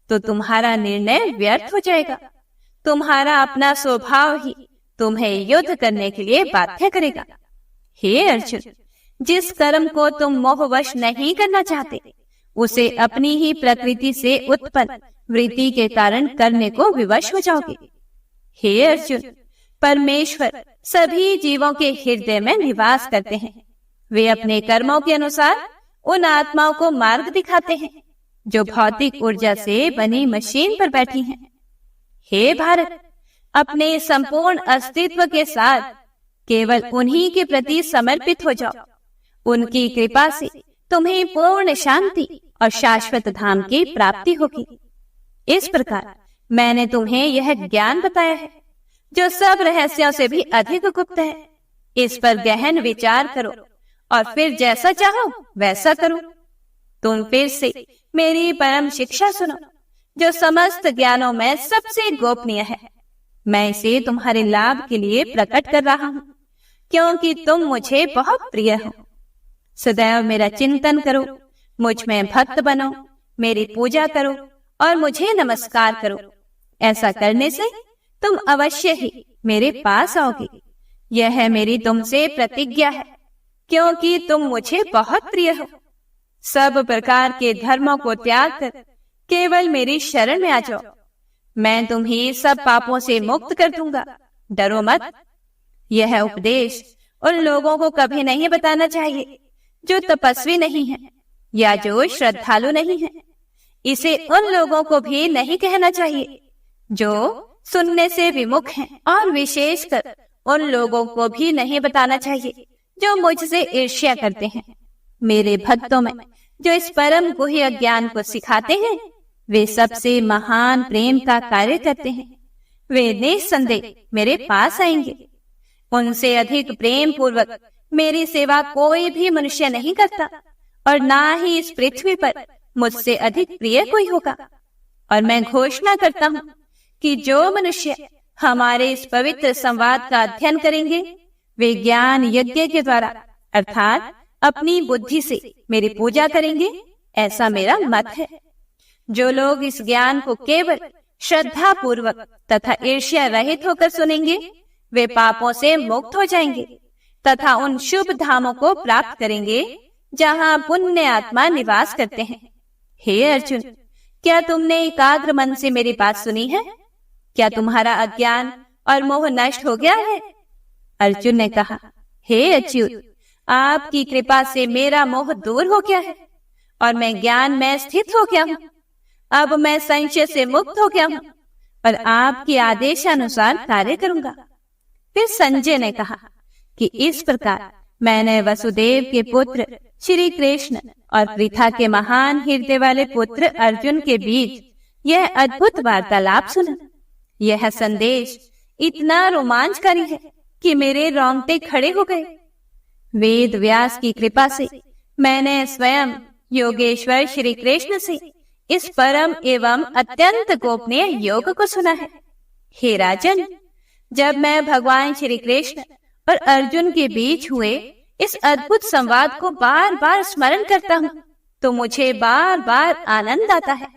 तो तुम्हारा निर्णय व्यर्थ हो जाएगा। तुम्हारा अपना स्वभाव ही तुम्हें युद्ध करने के लिए बाध्य करेगा। हे अर्जुन, जिस कर्म को तुम मोहवश नहीं करना चाहते उसे अपनी ही प्रकृति से उत्पन्न वृत्ति के कारण करने को विवश हो जाओगे। हे अर्जुन, परमेश्वर सभी जीवों के हृदय में निवास करते हैं। वे अपने कर्मों के अनुसार उन आत्माओं को मार्ग दिखाते हैं जो भौतिक ऊर्जा से बनी मशीन पर बैठी हैं। हे भारत, अपने संपूर्ण अस्तित्व के साथ केवल उन्हीं के प्रति समर्पित हो जाओ। उनकी कृपा से तुम्हें पूर्ण शांति और शाश्वत धाम की प्राप्ति होगी। इस प्रकार मैंने तुम्हें यह ज्ञान बताया है जो सब रहस्यों से भी अधिक गुप्त है। इस पर गहन विचार करो और फिर जैसा चाहो वैसा करो। तुम फिर से मेरी परम शिक्षा सुनो जो समस्त ज्ञानों में सबसे गोपनीय है। मैं इसे तुम्हारे लाभ के लिए प्रकट कर रहा हूँ क्योंकि तुम मुझे बहुत प्रिय हो। सदैव मेरा चिंतन करो, मुझ में भक्त बनो, मेरी पूजा करो और मुझे नमस्कार करो। ऐसा करने से तुम अवश्य ही मेरे पास आओगे। यह है मेरी तुमसे प्रतिज्ञा है क्योंकि तुम मुझे बहुत प्रिय हो। सब प्रकार के धर्मों को त्याग कर केवल मेरी शरण में आ जाओ। मैं तुम्हें सब पापों से मुक्त कर दूंगा। डरो मत। यह उपदेश उन लोगों को कभी नहीं बताना चाहिए जो तपस्वी नहीं है या जो श्रद्धालु नहीं है। इसे उन लोगों को भी नहीं कहना चाहिए जो सुनने से विमुख हैं, और विशेषकर उन लोगों को भी नहीं बताना चाहिए जो मुझसे ईर्ष्या करते हैं। मेरे भक्तों में जो इस परम गुह्य ज्ञान को सिखाते हैं वे सबसे महान प्रेम का कार्य करते हैं। वे निस्संदेह मेरे पास आएंगे। उनसे अधिक प्रेम पूर्वक मेरी सेवा कोई भी मनुष्य नहीं करता और ना ही इस पृथ्वी पर मुझसे अधिक प्रिय कोई होगा। और मैं घोषणा करता हूँ कि जो मनुष्य हमारे इस पवित्र संवाद का अध्ययन करेंगे वे ज्ञान यज्ञ के द्वारा अर्थात अपनी बुद्धि से मेरी पूजा करेंगे, ऐसा मेरा मत है। जो लोग इस ज्ञान को केवल श्रद्धा पूर्वक तथा ईर्ष्या रहित होकर सुनेंगे वे पापों से मुक्त हो जाएंगे तथा उन शुभ धामों को प्राप्त करेंगे जहाँ पुण्य आत्मा निवास करते हैं। हे अर्जुन, क्या तुमने एकाग्र मन से मेरी बात सुनी है? क्या तुम्हारा अज्ञान और मोह नष्ट हो गया है? अर्जुन ने कहा, हे अच्युत, आपकी कृपा से मेरा मोह दूर हो गया है और मैं ज्ञान में स्थित हो गया हूँ। अब मैं संशय से मुक्त हो गया हूँ और आपके आदेशानुसार कार्य करूंगा। फिर संजय ने कहा कि इस प्रकार मैंने वसुदेव के पुत्र श्री कृष्ण और पृथा के महान हृदय वाले पुत्र अर्जुन के बीच यह अद्भुत वार्तालाप सुना। यह संदेश इतना रोमांचकारी है कि मेरे रोंगटे खड़े हो गए। वेद व्यास की कृपा से मैंने स्वयं योगेश्वर श्री कृष्ण से इस परम एवं अत्यंत गोपनीय योग को सुना है। हे राजन, जब मैं भगवान श्री कृष्ण और अर्जुन के बीच हुए इस अद्भुत संवाद को बार बार स्मरण करता हूँ तो मुझे बार बार आनंद आता है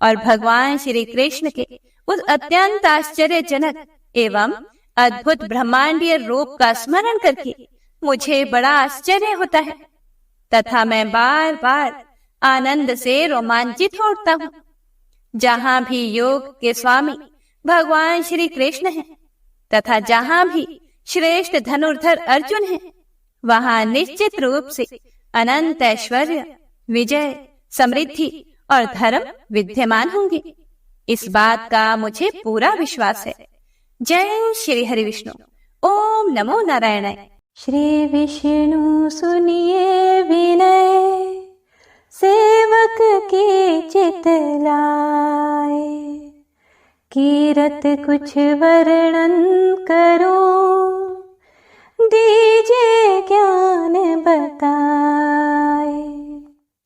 और भगवान श्री कृष्ण के उस अत्यंत आश्चर्यजनक एवं अद्भुत ब्रह्मांडीय रूप का स्मरण करके मुझे बड़ा आश्चर्य होता है तथा मैं बार बार आनंद से रोमांचित हो उठता हूँ। जहाँ भी योग के स्वामी भगवान श्री कृष्ण हैं तथा जहाँ भी श्रेष्ठ धनुर्धर अर्जुन हैं वहाँ निश्चित रूप से अनंत ऐश्वर्य, विजय, समृद्धि और धर्म विद्यमान होंगे। इस बात का मुझे पूरा विश्वास है। जय श्री हरि विष्णु। ओम नमो नारायणाय। श्री विष्णु सुनिए विनय, सेवक की चित लाए। कीरत कुछ वर्णन करो, दीजिए ज्ञान बताए।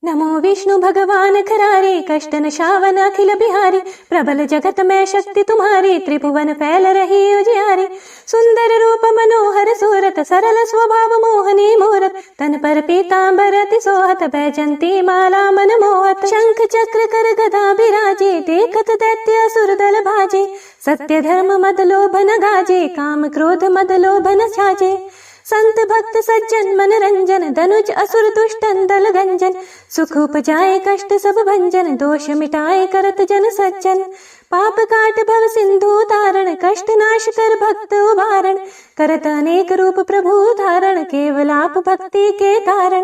नमो विष्णु भगवान खरारे, कष्ट नशावन अखिल बिहारी। प्रबल जगत में शक्ति तुम्हारी, त्रिभुवन फैल रही उजियारी। सुंदर रूप मनोहर सूरत, सरल स्वभाव मोहनी मूरत। तन पर पीतांबर अति सोहत, बैजंती माला मन मोहत। शंख चक्र कर गदा बिराजे, देखत दैत्य असुर दल भाजे। सत्य धर्म मद लोभ न गाजे, काम क्रोध मद लोभ न छाजे। संत भक्त सज्जन मन रंजन, धनुज असुर दुष्टन दल गंजन। सुख उपजाए कष्ट सब भंजन, दोष मिटाए करत जन सज्जन। पाप काट भव सिंधु तारण, कष्ट नाश कर भक्त उबारण। करत अनेक रूप प्रभु धारण, केवल आप भक्ति के कारण।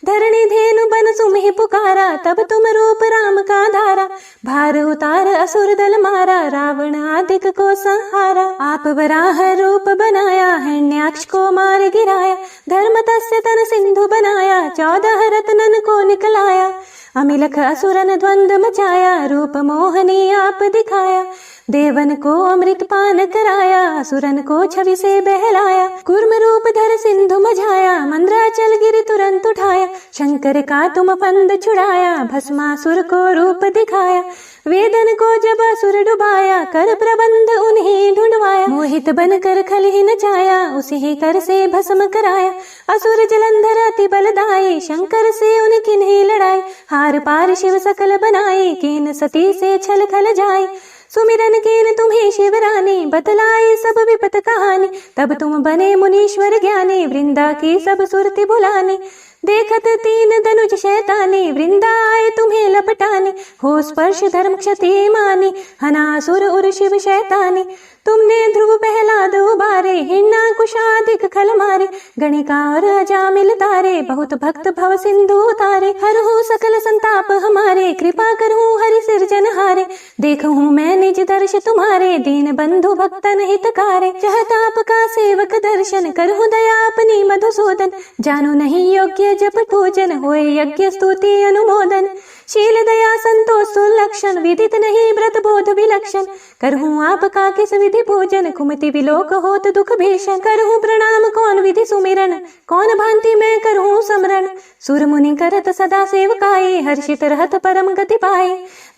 धरणी धेनु बन सुमहि पुकारा, तब तुम रूप राम का धारा। भार उतार असुर दल मारा, रावण आदिक को संहारा। आप वराह रूप बनाया, हिरण्याक्ष को मार गिराया। धर्म तस्य तन सिंधु बनाया, 14 रत्नन को निकलाया। अमिलख असुरन द्वंद मचाया, रूप मोहनी आप दिखाया। देवन को अमृत पान कराया, असुरन को छवि से बहलाया। कूर्म रूप धर सिंधु मझाया, मंद्राचल गिरि तुरंत उठाया। शंकर का तुम फंद छुड़ाया, भस्मासुर को रूप दिखाया। वेदन को जब असुर डुबाया, कर प्रबंध उन्हें ढूंढवाया। मोहित बन कर खल ही नचाया, उसी ही कर से भस्म कराया। असुर जलंधर अति बलदाई, शंकर से उनकी नहीं लड़ाई। हार पार शिव सकल बनाए, कीन सती से छल खल जाए। सुमिरन कीन तुम्हें शिवरानी, बतलाए सब विपत कहानी। तब तुम बने मुनीश्वर ज्ञानी, वृंदा की सब सुरति भुलानी। देखत 3 धनुज शैतानी, वृंदा आए तुम्हें लपटाने। हो स्पर्श धर्म क्षति मानी, हनासुर उर शिव शैतानी। तुमने ध्रुव प्रहलाद उबारे, हिरण्याकुशादिक खल मारे। गणिका और अजामिल तारे, बहुत भक्त भव सिंधु उतारे। हरहु सकल संताप हमारे, कृपा करहूँ हरि सिरजनहारे। देखूँ मैं निज दर्श तुम्हारे, दीन बंधु भक्तन हितकारे। चाहता आपका सेवक दर्शन, करहूँ दया अपनी मधुसूदन। जानो नहीं योग्य होय जप पूजन, होय यज्ञ स्तुति अनुमोदन। शील दया संतोष सुलक्षण, विदित नहीं व्रत बोध विलक्षण। करहूँ आपका किस विधि पूजन, कुमति विलोक होत दुख भीषण। करहूँ प्रणाम कौन विधि सुमिरन, कौन भांति मैं करहूँ समरण। सुर मुनि करत सदा सेवकाई, हर्षित रहत परम गति पाए।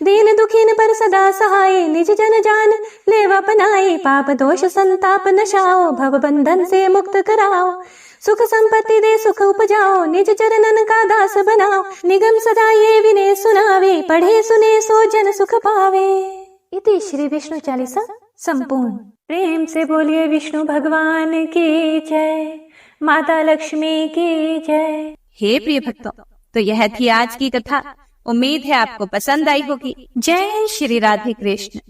दीन दुखीन पर सदा सहाय, निज जन जान लेवा पनाई। पाप दोष संताप नशाओ, भव बंधन से मुक्त कराओ। सुख संपत्ति दे सुख उपजाओ, निज चरणन का दास बनाओ। निगम सदा ये विनय सुनावे, पढ़े सुने सो जन सुख पावे। इति श्री विष्णु चालीसा संपूर्ण। प्रेम से बोलिए विष्णु भगवान की जय, माता लक्ष्मी की जय। हे प्रिय भक्तों, तो यह थी आज की कथा। उम्मीद है आपको पसंद आई होगी। जय श्री राधे कृष्ण।